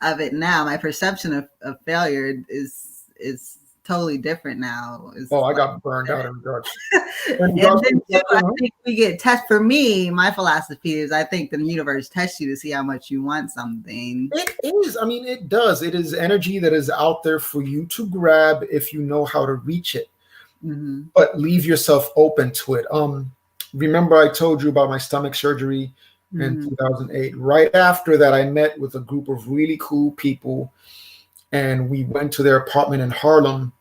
of it now, my perception of failure is totally different now. It's oh, I like got burned out in and regards to then too, I perception, huh? think we get tested. For me, my philosophy is I think the universe tests you to see how much you want something. It is. I mean, it does. It is energy that is out there for you to grab if you know how to reach it. Mm-hmm. But leave yourself open to it. Remember I told you about my stomach surgery in Mm-hmm. 2008. Right after that, I met with a group of really cool people, and we went to their apartment in Harlem.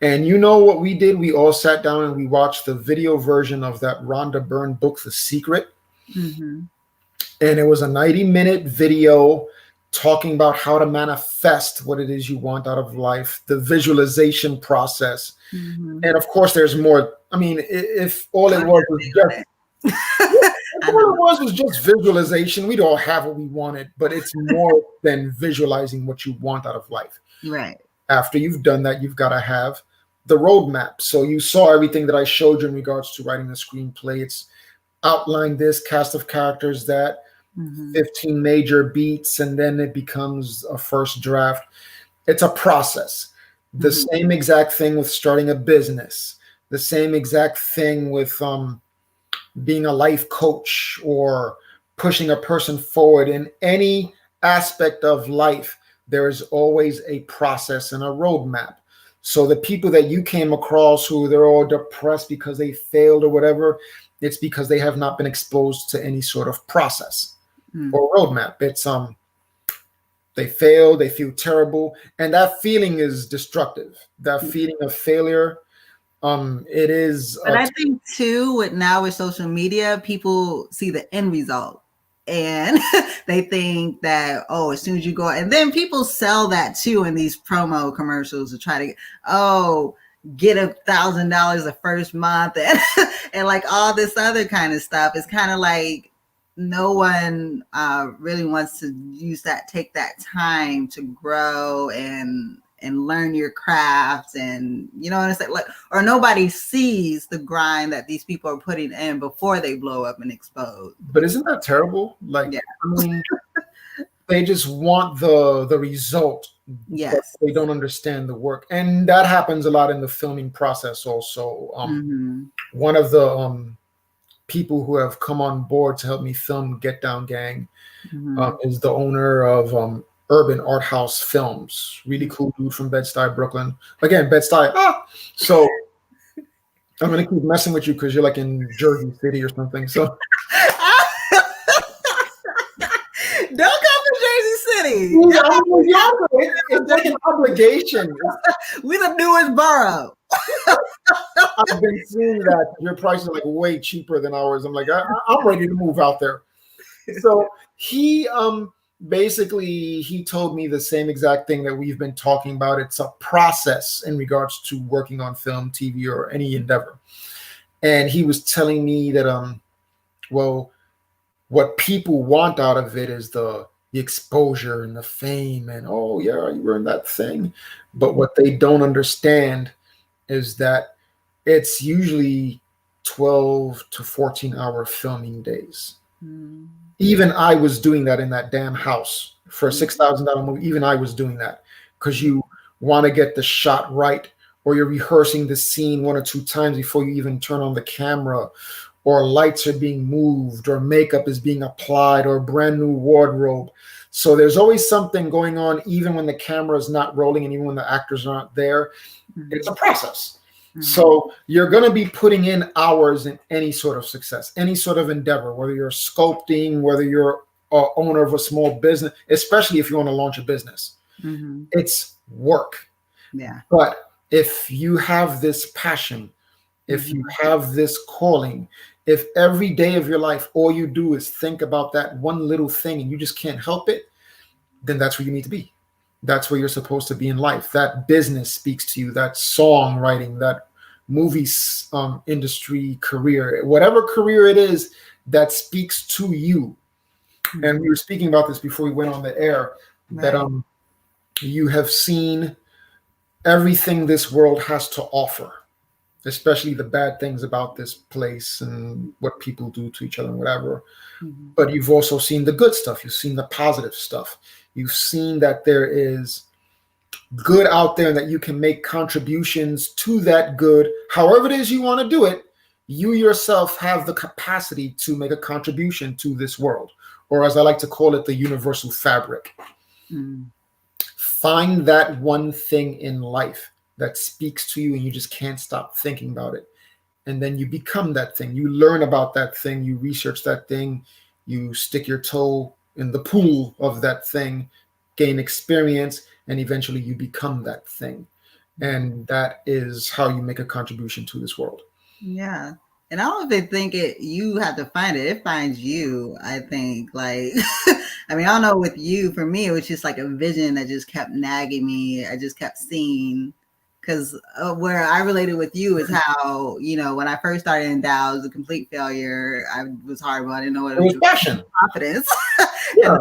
And you know what we did? We all sat down and we watched the video version of that Rhonda Byrne book, The Secret. Mm-hmm. And it was a 90-minute video talking about how to manifest what it is you want out of life, the visualization process. Mm-hmm. And of course, there's more. I mean, if all Oh it was just yeah, if I all know. it was just visualization, we'd all have what we wanted, but it's more than visualizing what you want out of life. Right. After you've done that, you've got to have the roadmap. So you saw everything that I showed you in regards to writing the screenplay. It's outline this cast of characters, that Mm-hmm. 15 major beats, and then it becomes a first draft. It's a process. The Mm-hmm. same exact thing with starting a business, the same exact thing with being a life coach or pushing a person forward in any aspect of life. There is always a process and a roadmap. So the people that you came across who they're all depressed because they failed or whatever, it's because they have not been exposed to any sort of process or roadmap. It's they fail, they feel terrible, and that feeling is destructive. That feeling of failure, it is But I think too, with social media, people see the end result and they think that, oh, as soon as you go, and then people sell that too in these promo commercials to try to get $1,000 the first month and like all this other kind of stuff. It's kind of like no one really wants to take that time to grow and learn your craft, and you know what I'm saying, like, or nobody sees the grind that these people are putting in before they blow up and explode. But isn't that terrible? Like, yeah. I mean, they just want the result. Yes. But they don't understand the work, and that happens a lot in the filming process also. One of the people who have come on board to help me film Get Down Gang is the owner of Urban Art House Films. Really cool dude from Bed-Stuy, Brooklyn. Again, Bed-Stuy. So I'm gonna keep messing with you because you're like in Jersey City or something. So don't come to Jersey City. It's like an obligation. We're the newest borough. I've been seeing that your prices are like way cheaper than ours. I'm like, I'm ready to move out there. So he basically he told me the same exact thing that we've been talking about. It's a process in regards to working on film, TV, or any endeavor. And he was telling me that well, what people want out of it is the exposure and the fame and, oh yeah, you were in that thing. But what they don't understand is that it's usually 12 to 14-hour filming days. Even I was doing that in that damn house for a $6,000 movie. Even I was doing that because you want to get the shot right, or you're rehearsing the scene 1 or 2 times before you even turn on the camera, or lights are being moved, or makeup is being applied, or a brand new wardrobe. So there's always something going on, even when the camera is not rolling and even when the actors are not there. It's a process. So you're going to be putting in hours in any sort of success, any sort of endeavor, whether you're sculpting, whether you're owner of a small business, especially if you want to launch a business. It's work. Yeah. But if you have this passion, if you have this calling, if every day of your life, all you do is think about that one little thing and you just can't help it, then that's where you need to be. That's where you're supposed to be in life. That business speaks to you, that songwriting, that movie industry career, whatever career it is that speaks to you. And we were speaking about this before we went on the air, that you have seen everything this world has to offer, especially the bad things about this place and what people do to each other and whatever. But you've also seen the good stuff. You've seen the positive stuff. You've seen that there is good out there and that you can make contributions to that good. However it is you want to do it, you yourself have the capacity to make a contribution to this world, or as I like to call it, the universal fabric. Find that one thing in life that speaks to you and you just can't stop thinking about it. And then you become that thing. You learn about that thing. You research that thing. You stick your toe in the pool of that thing, gain experience, and eventually you become that thing. And that is how you make a contribution to this world. Yeah. And I don't even think you have to find it. It finds you, I think. Like, I mean, I don't know with you, for me, it was just like a vision that just kept nagging me. I just kept seeing, because where I related with you is how, when I first started N-Dowd, it was a complete failure. I was horrible. I didn't know what it was. Passion. Confidence. Yeah.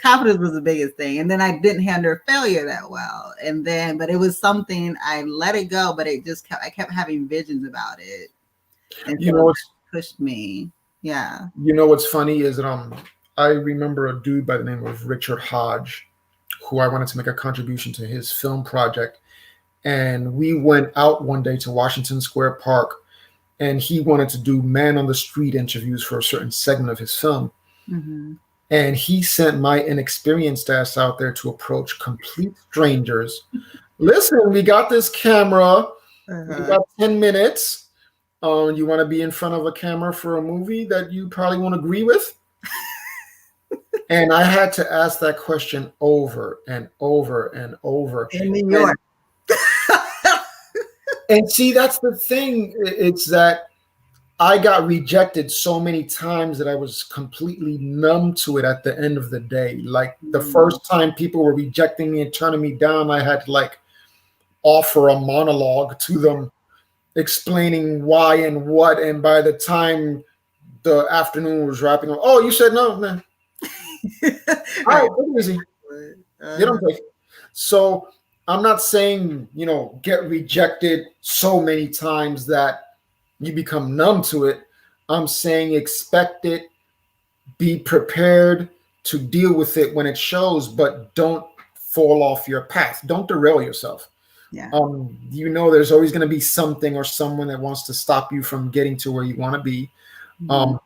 Confidence was the biggest thing. And then I didn't handle failure that well. And then, but it was something, I let it go, but I kept having visions about it. And pushed me. Yeah. You know what's funny is that I remember a dude by the name of Richard Hodge, who I wanted to make a contribution to his film project. And we went out one day to Washington Square Park, and he wanted to do man on the street interviews for a certain segment of his film. Mm-hmm. And he sent my inexperienced ass out there to approach complete strangers. Listen, we got this camera. We got 10 minutes. You want to be in front of a camera for a movie that you probably won't agree with? And I had to ask that question over and over and over. In New York. And see, that's the thing. It's that I got rejected so many times that I was completely numb to it at the end of the day. Like the first time people were rejecting me and turning me down, I had to like offer a monologue to them explaining why and what. And by the time the afternoon was wrapping up, oh, you said no, man. All right, take it easy. You don't take it. So I'm not saying, get rejected so many times that you become numb to it. I'm saying expect it, be prepared to deal with it when it shows, but don't fall off your path. Don't derail yourself. Yeah. There's always going to be something or someone that wants to stop you from getting to where you want to be. Mm-hmm.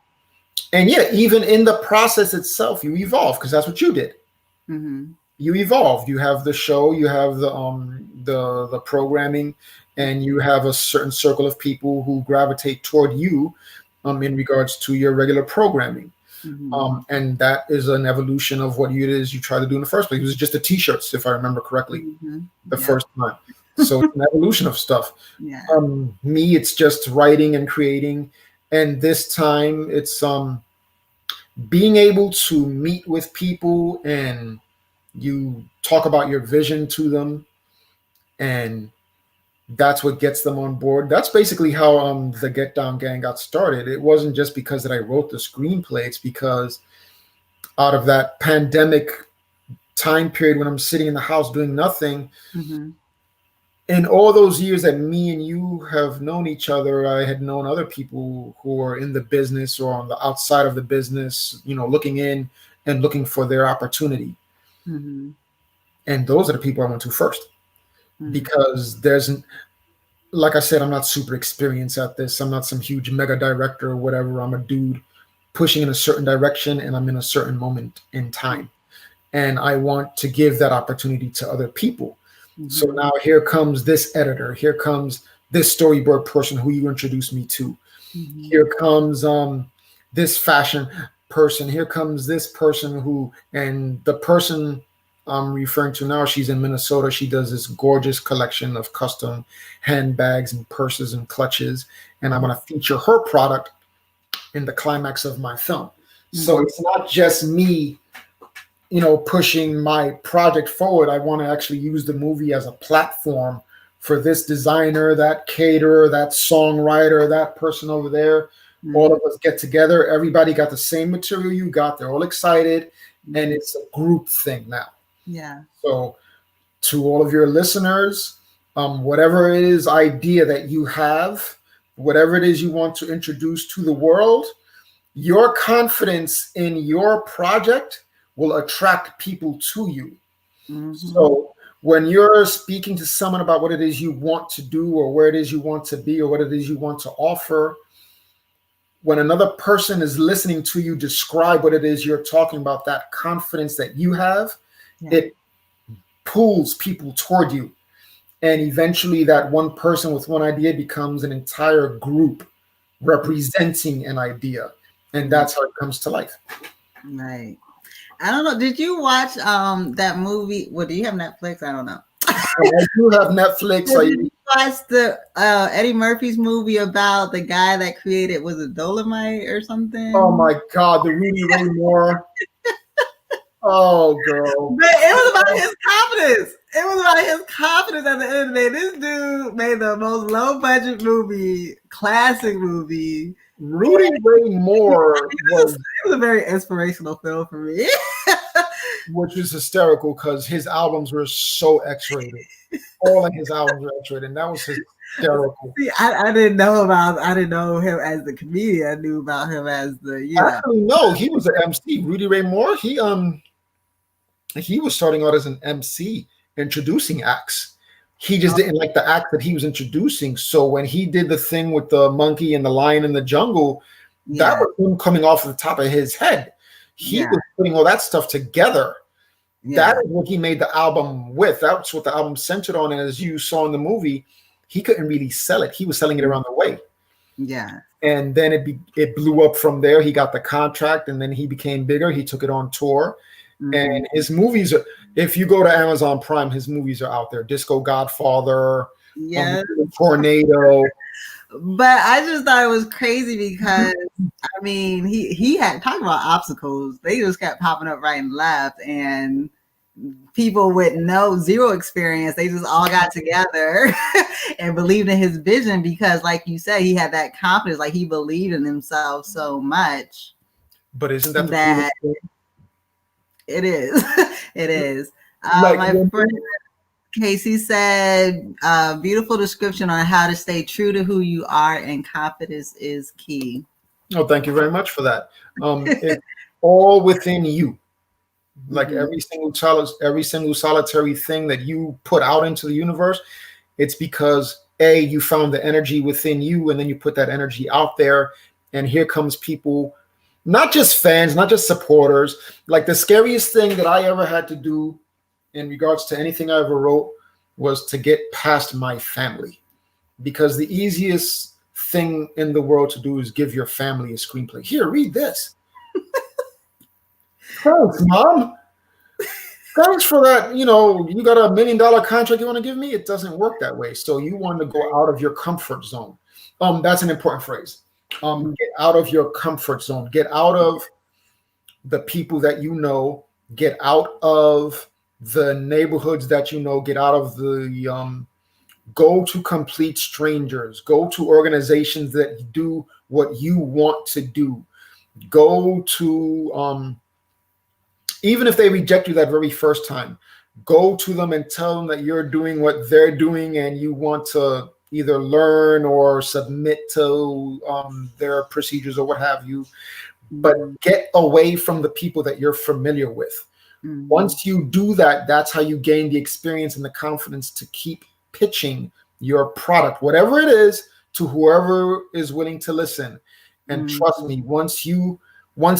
And yeah, even in the process itself, you evolve because that's what you did. Mm-hmm. You evolved. You have the show, you have the programming, and you have a certain circle of people who gravitate toward you in regards to your regular programming. Mm-hmm. And that is an evolution of what it is you try to do in the first place. It was just the t-shirts, if I remember correctly, the first time. So it's an evolution of stuff. Yeah. Me, it's just writing and creating. And this time it's being able to meet with people and you talk about your vision to them, and that's what gets them on board. That's basically how the Get Down Gang got started. It wasn't just because that I wrote the screenplay. It's because out of that pandemic time period when I'm sitting in the house doing nothing, in all those years that me and you have known each other, I had known other people who are in the business or on the outside of the business, looking in and looking for their opportunity. Mm-hmm. And those are the people I went to first, because like I said, I'm not super experienced at this. I'm not some huge mega director or whatever. I'm a dude pushing in a certain direction, and I'm in a certain moment in time. And I want to give that opportunity to other people. Mm-hmm. So now here comes this editor. Here comes this storyboard person who you introduced me to. Mm-hmm. Here comes this fashion person. Here comes this person and the person I'm referring to now, she's in Minnesota. She does this gorgeous collection of custom handbags and purses and clutches. And I'm going to feature her product in the climax of my film. Mm-hmm. So it's not just me, pushing my project forward. I want to actually use the movie as a platform for this designer, that caterer, that songwriter, that person over there. Mm-hmm. All of us get together. Everybody got the same material you got. They're all excited. And it's a group thing now. Yeah. So to all of your listeners, whatever it is idea that you have, whatever it is you want to introduce to the world, your confidence in your project will attract people to you. Mm-hmm. So when you're speaking to someone about what it is you want to do or where it is you want to be or what it is you want to offer, when another person is listening to you describe what it is you're talking about, that confidence that you have, it pulls people toward you. And eventually that one person with one idea becomes an entire group representing an idea. And that's how it comes to life. Right. I don't know. Did you watch that movie? Well, do you have Netflix? I don't know. I do have Netflix. Did you watch the Eddie Murphy's movie about the guy that created, was it Dolomite or something? Oh my God, the Rudy Ray Moore. Oh, girl. But it was about his confidence. It was about his confidence at the end of the day. This dude made the most low budget movie, classic movie. Rudy Ray Moore it was a very inspirational film for me. Which is hysterical because his albums were so X-rated. All of his albums were X-rated. And that was Hysterical. See, I didn't know him as the comedian. I knew about him as the. Actually, no, he was an MC. Rudy Ray Moore, he was starting out as an MC, introducing acts. He just didn't like the act that he was introducing. So when he did the thing with the monkey and the lion in the jungle, that was him coming off the top of his head. He was putting all that stuff together. That is what he made the album with. That's what the album centered on. And as you saw in the movie, he couldn't really sell it. He was selling it around the way. Yeah. And then it blew up from there. He got the contract, and then he became bigger. He took it on tour. Mm-hmm. And his movies are, if you go to Amazon Prime, his movies are out there. Disco Godfather, Tornado. But I just thought it was crazy because I mean he had talking about obstacles. They just kept popping up right and left, and people with zero experience, they just all got together and believed in his vision because, like you said, he had that confidence, like he believed in himself so much. But isn't that the it is. It is. My friend Casey said, beautiful description on how to stay true to who you are, and confidence is key. Oh, thank you very much for that. It's all within you. Like every single solitary thing that you put out into the universe, it's because you found the energy within you, and then you put that energy out there, and here comes people. Not just fans, not just supporters. Like the scariest thing that I ever had to do in regards to anything I ever wrote was to get past my family. Because the easiest thing in the world to do is give your family a screenplay. Here, read this. Thanks, Mom. Thanks for that. You got $1 million contract you want to give me? It doesn't work that way. So you want to go out of your comfort zone. That's an important phrase. Get out of your comfort zone. Get out of the people that you know. Get out of the neighborhoods that you know. Get out of the go to complete strangers. Go to organizations that do what you want to do. Go to even if they reject you that very first time, go to them and tell them that you're doing what they're doing and you want to either learn or submit to their procedures or what have you, but get away from the people that you're familiar with. Once you do that, that's how you gain the experience and the confidence to keep pitching your product, whatever it is, to whoever is willing to listen. And trust me, once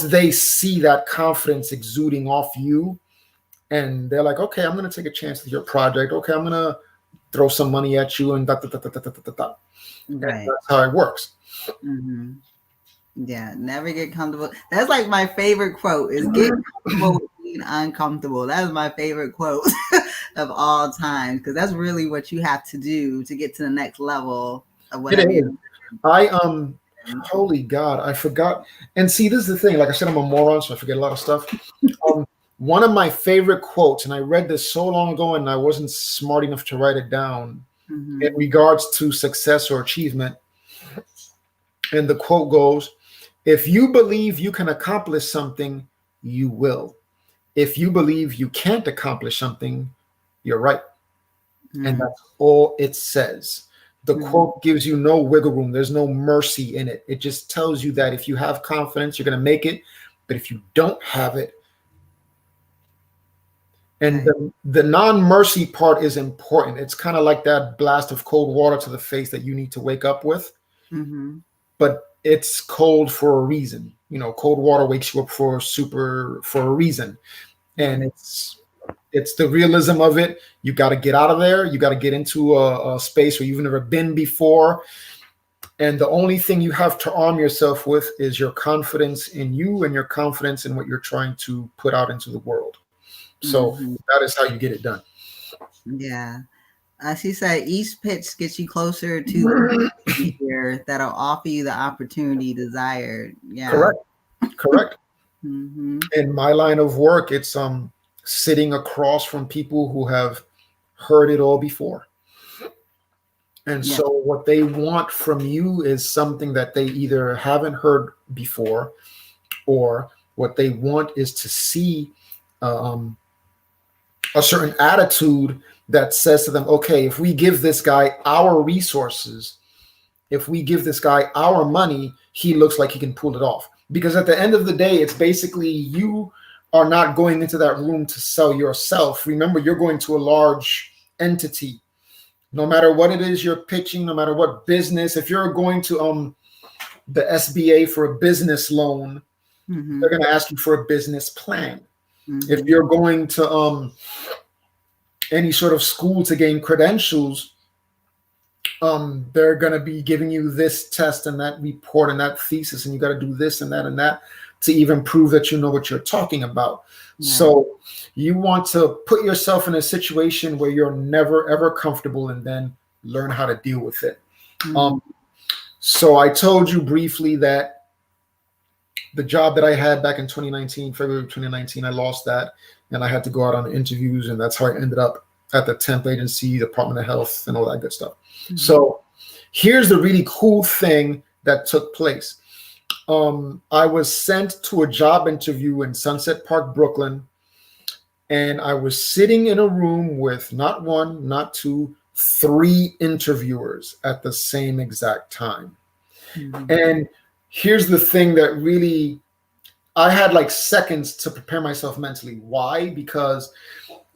they see that confidence exuding off you, and they're like, okay, I'm going to take a chance with your project. Okay, I'm going to throw some money at you and Right. That's how it works. Yeah, never get comfortable. That's like my favorite quote is get comfortable with being uncomfortable. That is my favorite quote of all time, because that's really what you have to do to get to the next level of whatever you're doing. Holy God, I forgot. And see, this is the thing. Like I said, I'm a moron, so I forget a lot of stuff. One of my favorite quotes, and I read this so long ago and I wasn't smart enough to write it down in regards to success or achievement. And the quote goes, if you believe you can accomplish something, you will. If you believe you can't accomplish something, you're right. And that's all it says. The quote gives you no wiggle room. There's no mercy in it. It just tells you that if you have confidence, you're going to make it. But if you don't have it, and the non-mercy part is important. It's kind of like that blast of cold water to the face that you need to wake up with. But it's cold for a reason. Cold water wakes you up for a reason. And it's the realism of it. You got to get out of there. You got to get into a space where you've never been before. And the only thing you have to arm yourself with is your confidence in you and your confidence in what you're trying to put out into the world. So that is how you get it done. Yeah. She said each pitch gets you closer to the figure that'll offer you the opportunity desired. Yeah. Correct. In my line of work, it's sitting across from people who have heard it all before. And so what they want from you is something that they either haven't heard before, or what they want is to see a certain attitude that says to them, okay, if we give this guy our resources, if we give this guy our money, he looks like he can pull it off. Because at the end of the day, it's basically you are not going into that room to sell yourself. Remember, you're going to a large entity. No matter what it is you're pitching, no matter what business, if you're going to the SBA for a business loan, they're going to ask you for a business plan. If you're going to any sort of school to gain credentials, they're going to be giving you this test and that report and that thesis, and you got to do this and that to even prove that you know what you're talking about. Yeah. So you want to put yourself in a situation where you're never ever comfortable, and then learn how to deal with it. So I told you briefly that the job that I had back in 2019, February 2019, I lost that, and I had to go out on interviews, and that's how I ended up at the temp agency, Department of Health, and all that good stuff. So here's the really cool thing that took place. I was sent to a job interview in Sunset Park, Brooklyn, and I was sitting in a room with not one, not two, 3 interviewers at the same exact time. And here's the thing that really, I had like seconds to prepare myself mentally. Why? Because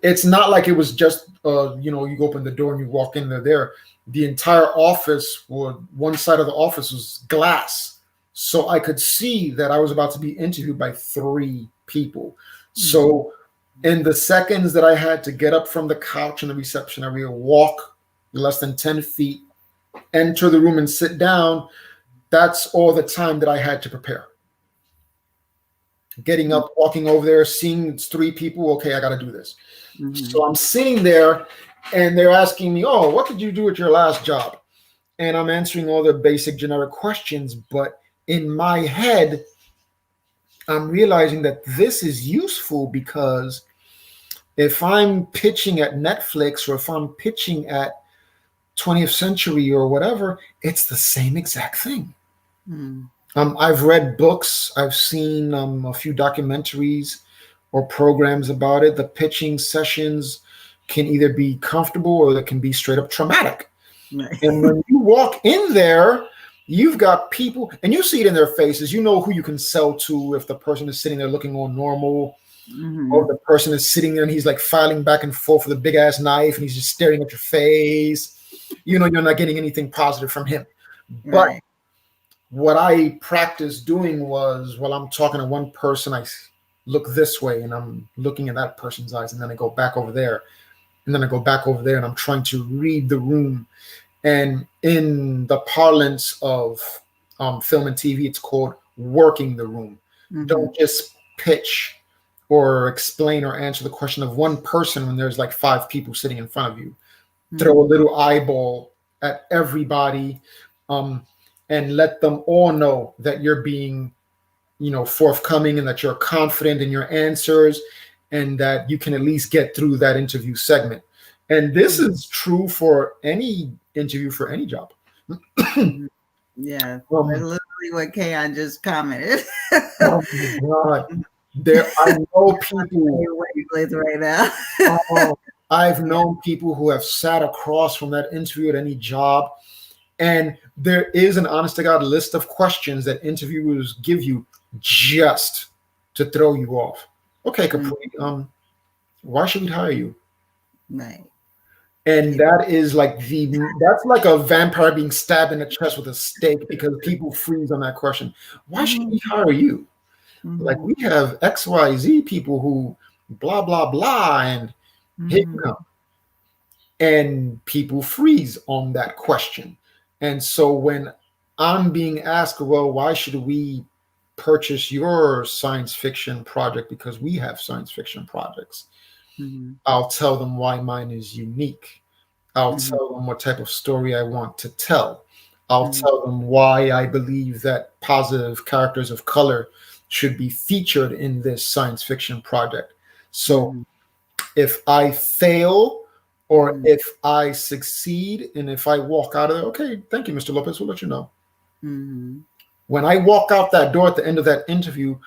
it's not like it was just, you open the door and you walk in, they're there. The entire office, or one side of the office, was glass. So I could see that I was about to be interviewed by 3 people. So in the seconds that I had to get up from the couch in the reception area, walk less than 10 feet, enter the room and sit down, that's all the time that I had to prepare. Getting up, walking over there, seeing it's 3 people, okay, I got to do this. So I'm sitting there, and they're asking me, oh, what did you do at your last job? And I'm answering all the basic generic questions, but in my head, I'm realizing that this is useful, because if I'm pitching at Netflix, or if I'm pitching at 20th Century or whatever, it's the same exact thing. I've read books, I've seen a few documentaries or programs about it. The pitching sessions can either be comfortable or they can be straight up traumatic. Right. And when you walk in there, you've got people, and you see it in their faces. You know who you can sell to if the person is sitting there looking all normal, or the person is sitting there and he's like filing back and forth with a big ass knife and he's just staring at your face. You know, you're not getting anything positive from him. But what I practiced doing was, while I'm talking to one person, I look this way and I'm looking at that person's eyes, and then I go back over there, and then I go back over there, and I'm trying to read the room. And in the parlance of film and TV, it's called working the room. Don't just pitch or explain or answer the question of one person when there's like 5 people sitting in front of you. Throw a little eyeball at everybody, and let them all know that you're being, forthcoming, and that you're confident in your answers, and that you can at least get through that interview segment. And this is true for any interview for any job. Yeah, literally what Kayon just commented. Oh my God. I know people right now. I've known people who have sat across from that interview at any job, and there is an honest to God list of questions that interviewers give you just to throw you off. Okay, Capri, why should we hire you? Right. And that is like that's like a vampire being stabbed in the chest with a stake, because people freeze on that question. Why should we hire you? Like, we have XYZ people who blah, blah, blah, and here you come. And people freeze on that question. And so when I'm being asked, well, why should we purchase your science fiction project? Because we have science fiction projects. I'll tell them why mine is unique. I'll tell them what type of story I want to tell. I'll tell them why I believe that positive characters of color should be featured in this science fiction project. So if I fail, or if I succeed, and if I walk out of there, okay, thank you, Mr. Lopez, we'll let you know. When I walk out that door at the end of that interview,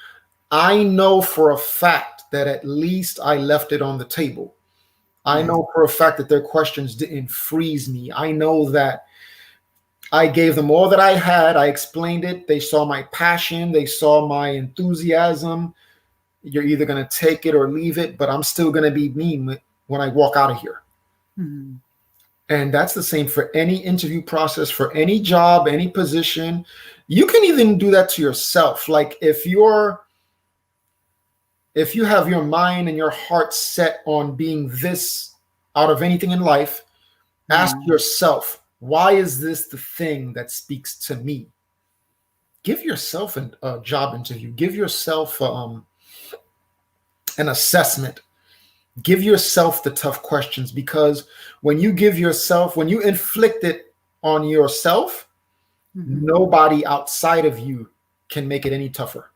I know for a fact that at least I left it on the table. I know for a fact that their questions didn't freeze me. I know that I gave them all that I had. I explained it. They saw my passion. They saw my enthusiasm. You're either going to take it or leave it, but I'm still going to be me when I walk out of here. Mm-hmm. And that's the same for any interview process, for any job, any position. You can even do that to yourself. Like if you have your mind and your heart set on being this out of anything in life, ask yourself, why is this the thing that speaks to me? Give yourself a job interview. Give yourself an assessment. Give yourself the tough questions, because when you inflict it on yourself, nobody outside of you can make it any tougher.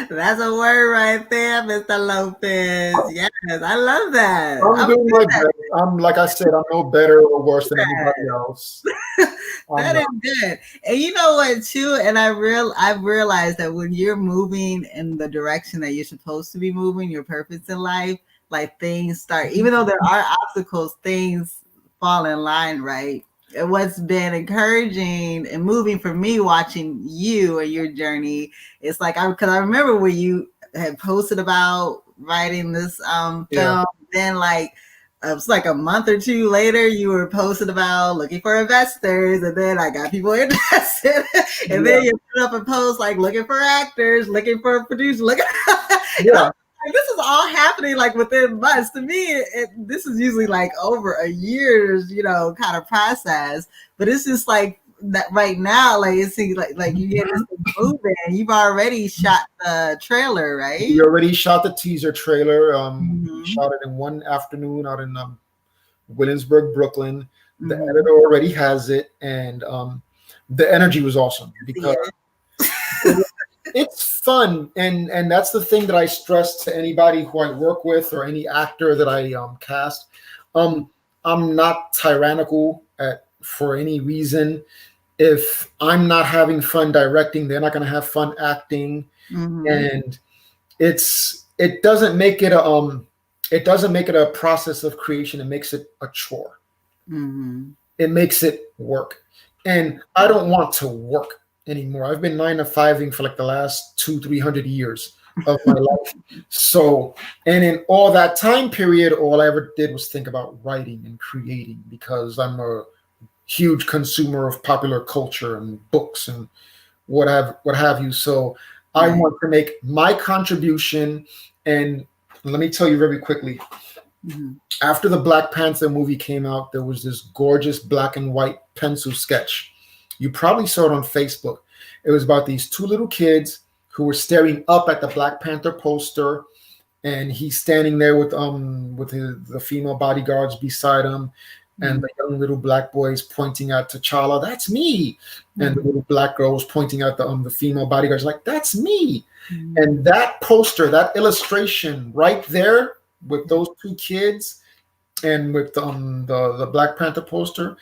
That's a word right there, Mr. Lopez. Yes, I love that. I'm doing my best. Like I said, I'm no better or worse than anybody else. That is good. And you know what, too? And I've realized that when you're moving in the direction that you're supposed to be moving, your purpose in life, like things start, even though there are obstacles, things fall in line, right? And what's been encouraging and moving for me watching you and your journey, it's like, because I remember when you had posted about writing this film, then like, it was like a month or two later, you were posting about looking for investors, and then I got people interested. And then you put up a post like looking for actors, looking for producers, this is all happening like within months. To me, this is usually like over a year's, kind of process. But it's just like that right now, like it seems like you get this moving. You've already shot the trailer, right? We already shot the teaser trailer. We shot it in one afternoon out in Williamsburg, Brooklyn. The editor already has it, and the energy was awesome because it's fun, and that's the thing that I stress to anybody who I work with or any actor that I cast. I'm not tyrannical for any reason. If I'm not having fun directing, they're not going to have fun acting, and it doesn't make it a process of creation. It makes it a chore. It makes it work, and I don't want to work anymore. I've been 9-to-5ing for like the last 200-300 years of my life. So, and in all that time period, all I ever did was think about writing and creating, because I'm a huge consumer of popular culture and books and what have you. So I want to make my contribution. And let me tell you very quickly, after the Black Panther movie came out, there was this gorgeous black and white pencil sketch. You probably saw it on Facebook. It was about these two little kids who were staring up at the Black Panther poster, and he's standing there with the female bodyguards beside him, and the young little black boy is pointing out T'Challa, "That's me," and the little black girl was pointing out the female bodyguards, like, "That's me." And that poster, that illustration right there with those two kids, and with the Black Panther poster,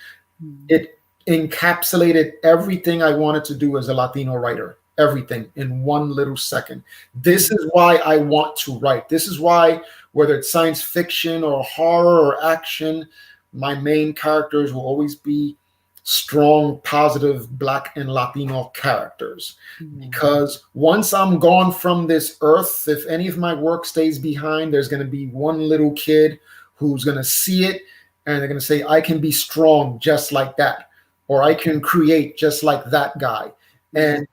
it encapsulated everything I wanted to do as a Latino writer, everything in one little second. This is why I want to write. This is why, whether it's science fiction or horror or action, my main characters will always be strong, positive Black and Latino characters. Because once I'm gone from this earth, if any of my work stays behind, there's going to be one little kid who's going to see it, and they're going to say, "I can be strong just like that," or "I can create just like that guy." And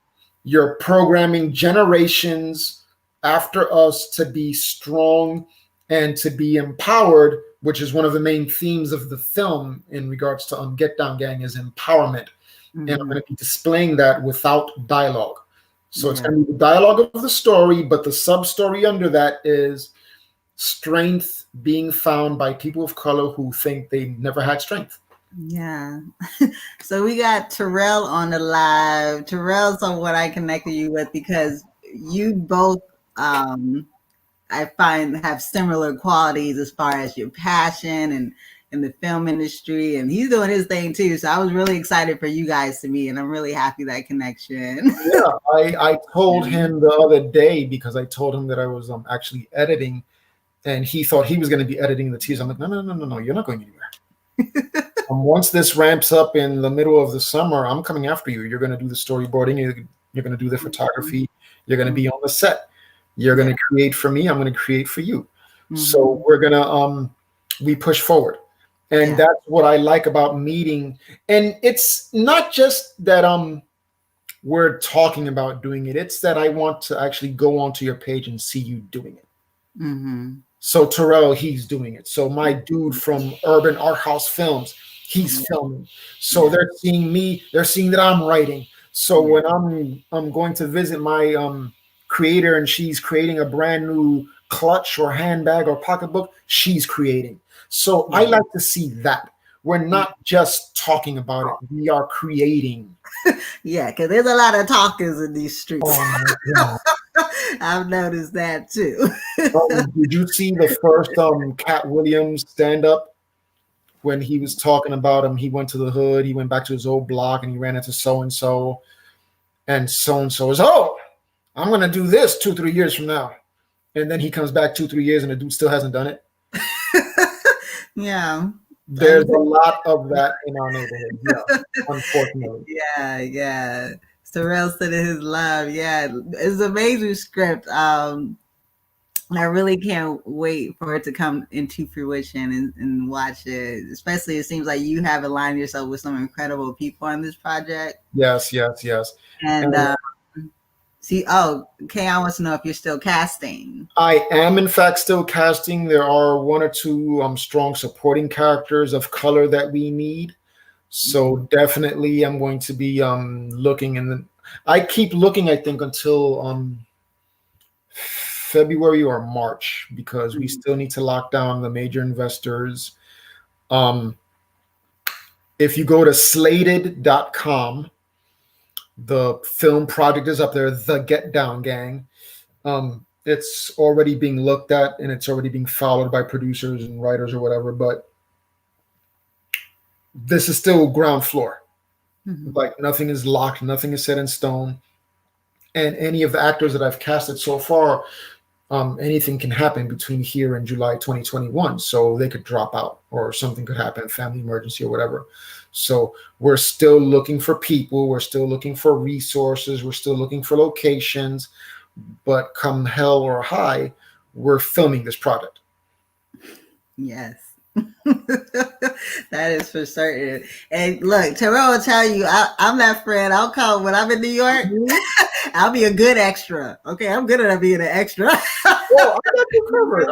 you're programming generations after us to be strong and to be empowered, which is one of the main themes of the film in regards to Get Down Gang, is empowerment. And I'm going to be displaying that without dialogue. So it's going to be the dialogue of the story, but the sub-story under that is strength being found by people of color who think they never had strength. Yeah. So we got Terrell on the live. Terrell's on what I connected you with, because you both, I find, have similar qualities as far as your passion and in the film industry, and he's doing his thing too. So I was really excited for you guys to meet, and I'm really happy that connection. Yeah, I told him the other day, because I told him that I was actually editing, and he thought he was going to be editing the teaser. I'm like, no, you're not going anywhere. Once this ramps up in the middle of the summer, I'm coming after you. You're going to do the storyboarding. You're going to do the photography. You're going to be on the set. You're going to create for me. I'm going to create for you. So we're going to we push forward. And that's what I like about meeting. And it's not just that we're talking about doing it. It's that I want to actually go onto your page and see you doing it. So Terrell, he's doing it. So my dude from Urban Art House Films, he's filming. So they're seeing me. They're seeing that I'm writing. So when I'm going to visit my creator and she's creating a brand new clutch or handbag or pocketbook, she's creating. So I like to see that. We're not just talking about it. We are creating. Yeah, because there's a lot of talkers in these streets. Oh my God. I've noticed that too. Did you see the first Cat Williams stand-up when he was talking about him? He went to the hood, he went back to his old block, and he ran into so-and-so. And so-and-so is, oh, I'm going to do this 2-3 years from now. And then he comes back 2-3 years and the dude still hasn't done it. Yeah. There's a lot of that in our neighborhood. Yeah, unfortunately. Yeah. Terrell said his love. Yeah, it's an amazing script. I really can't wait for it to come into fruition and watch it. Especially, it seems like you have aligned yourself with some incredible people on this project. Yes. And Kay wants to know if you're still casting. I am, in fact, still casting. There are 1 or 2 strong supporting characters of color that we need. So definitely I'm going to be looking. And I keep looking, I think, until February or March, because we still need to lock down the major investors. If you go to slated.com, the film project is up there, The Get Down Gang. It's already being looked at and it's already being followed by producers and writers or whatever, but this is still ground floor. Like nothing is locked, nothing is set in stone. And any of the actors that I've casted so far, anything can happen between here and July 2021. So they could drop out or something could happen, family emergency or whatever. So we're still looking for people. We're still looking for resources. We're still looking for locations. But come hell or high, we're filming this project. Yes. That is for certain. And look, Terrell will tell you, I'm that friend. I'll come when I'm in New York. I'll be a good extra. Okay, I'm good at being an extra. Oh, I got you covered.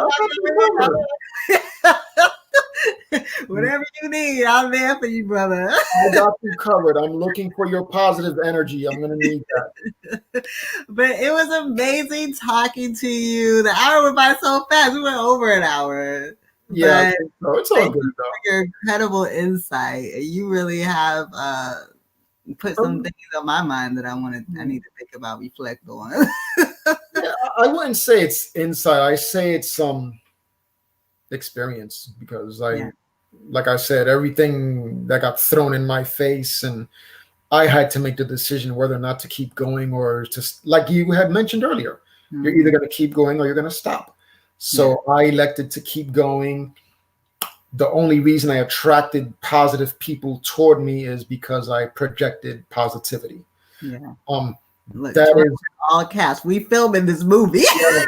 Whatever you need, I'm there for you, brother. I got you covered. I'm looking for your positive energy. I'm going to need that. But it was amazing talking to you. The hour went by so fast. We went over an hour. Yeah, it's all good though. Your incredible insight. You really have put some things on my mind that I need to think about, reflect on. Yeah, I wouldn't say it's insight. I say it's some experience, because like I said, everything that got thrown in my face, and I had to make the decision whether or not to keep going, or just like you had mentioned earlier, you're either going to keep going or you're going to stop. So I elected to keep going. The only reason I attracted positive people toward me is because I projected positivity. Yeah. Look, that is all cast. We filming this movie. I'm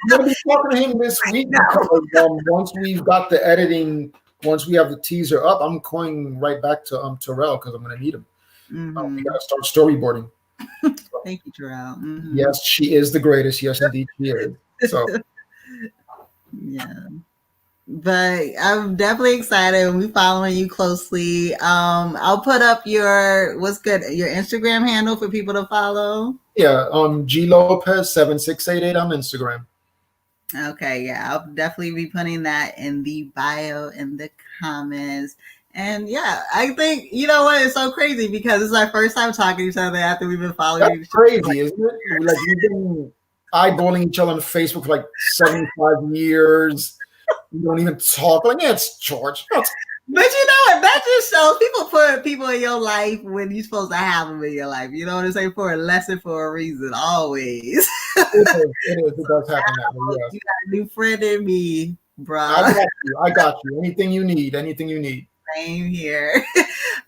going to be talking to him this week, because once we've got the editing, once we have the teaser up, I'm going right back to Terrell, because I'm going to need him. We got to start storyboarding. Thank you, Terrell. Yes, she is the greatest. Yes, indeed, she is. So. Yeah, but I'm definitely excited. We're following you closely. I'll put up your Instagram handle for people to follow. Yeah, G Lopez 7688 on Instagram. Okay, yeah, I'll definitely be putting that in the bio in the comments. And yeah, I think, you know what, it's so crazy because it's our first time talking to each other after we've been following. That's crazy, isn't it? Like, we've been eyeballing each other on Facebook for like 75 years. You don't even talk like it's George. But you know what? That just shows people put people in your life when you're supposed to have them in your life. You know what I'm saying? For a lesson, for a reason, always. It is. It does happen that way, yes. You got a new friend in me, bro. I got you. Anything you need. Anything you need. Same here.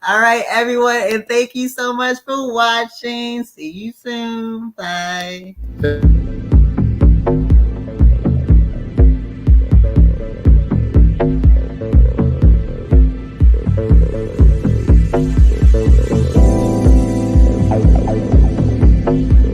All right, everyone. And thank you so much for watching. See you soon. Bye.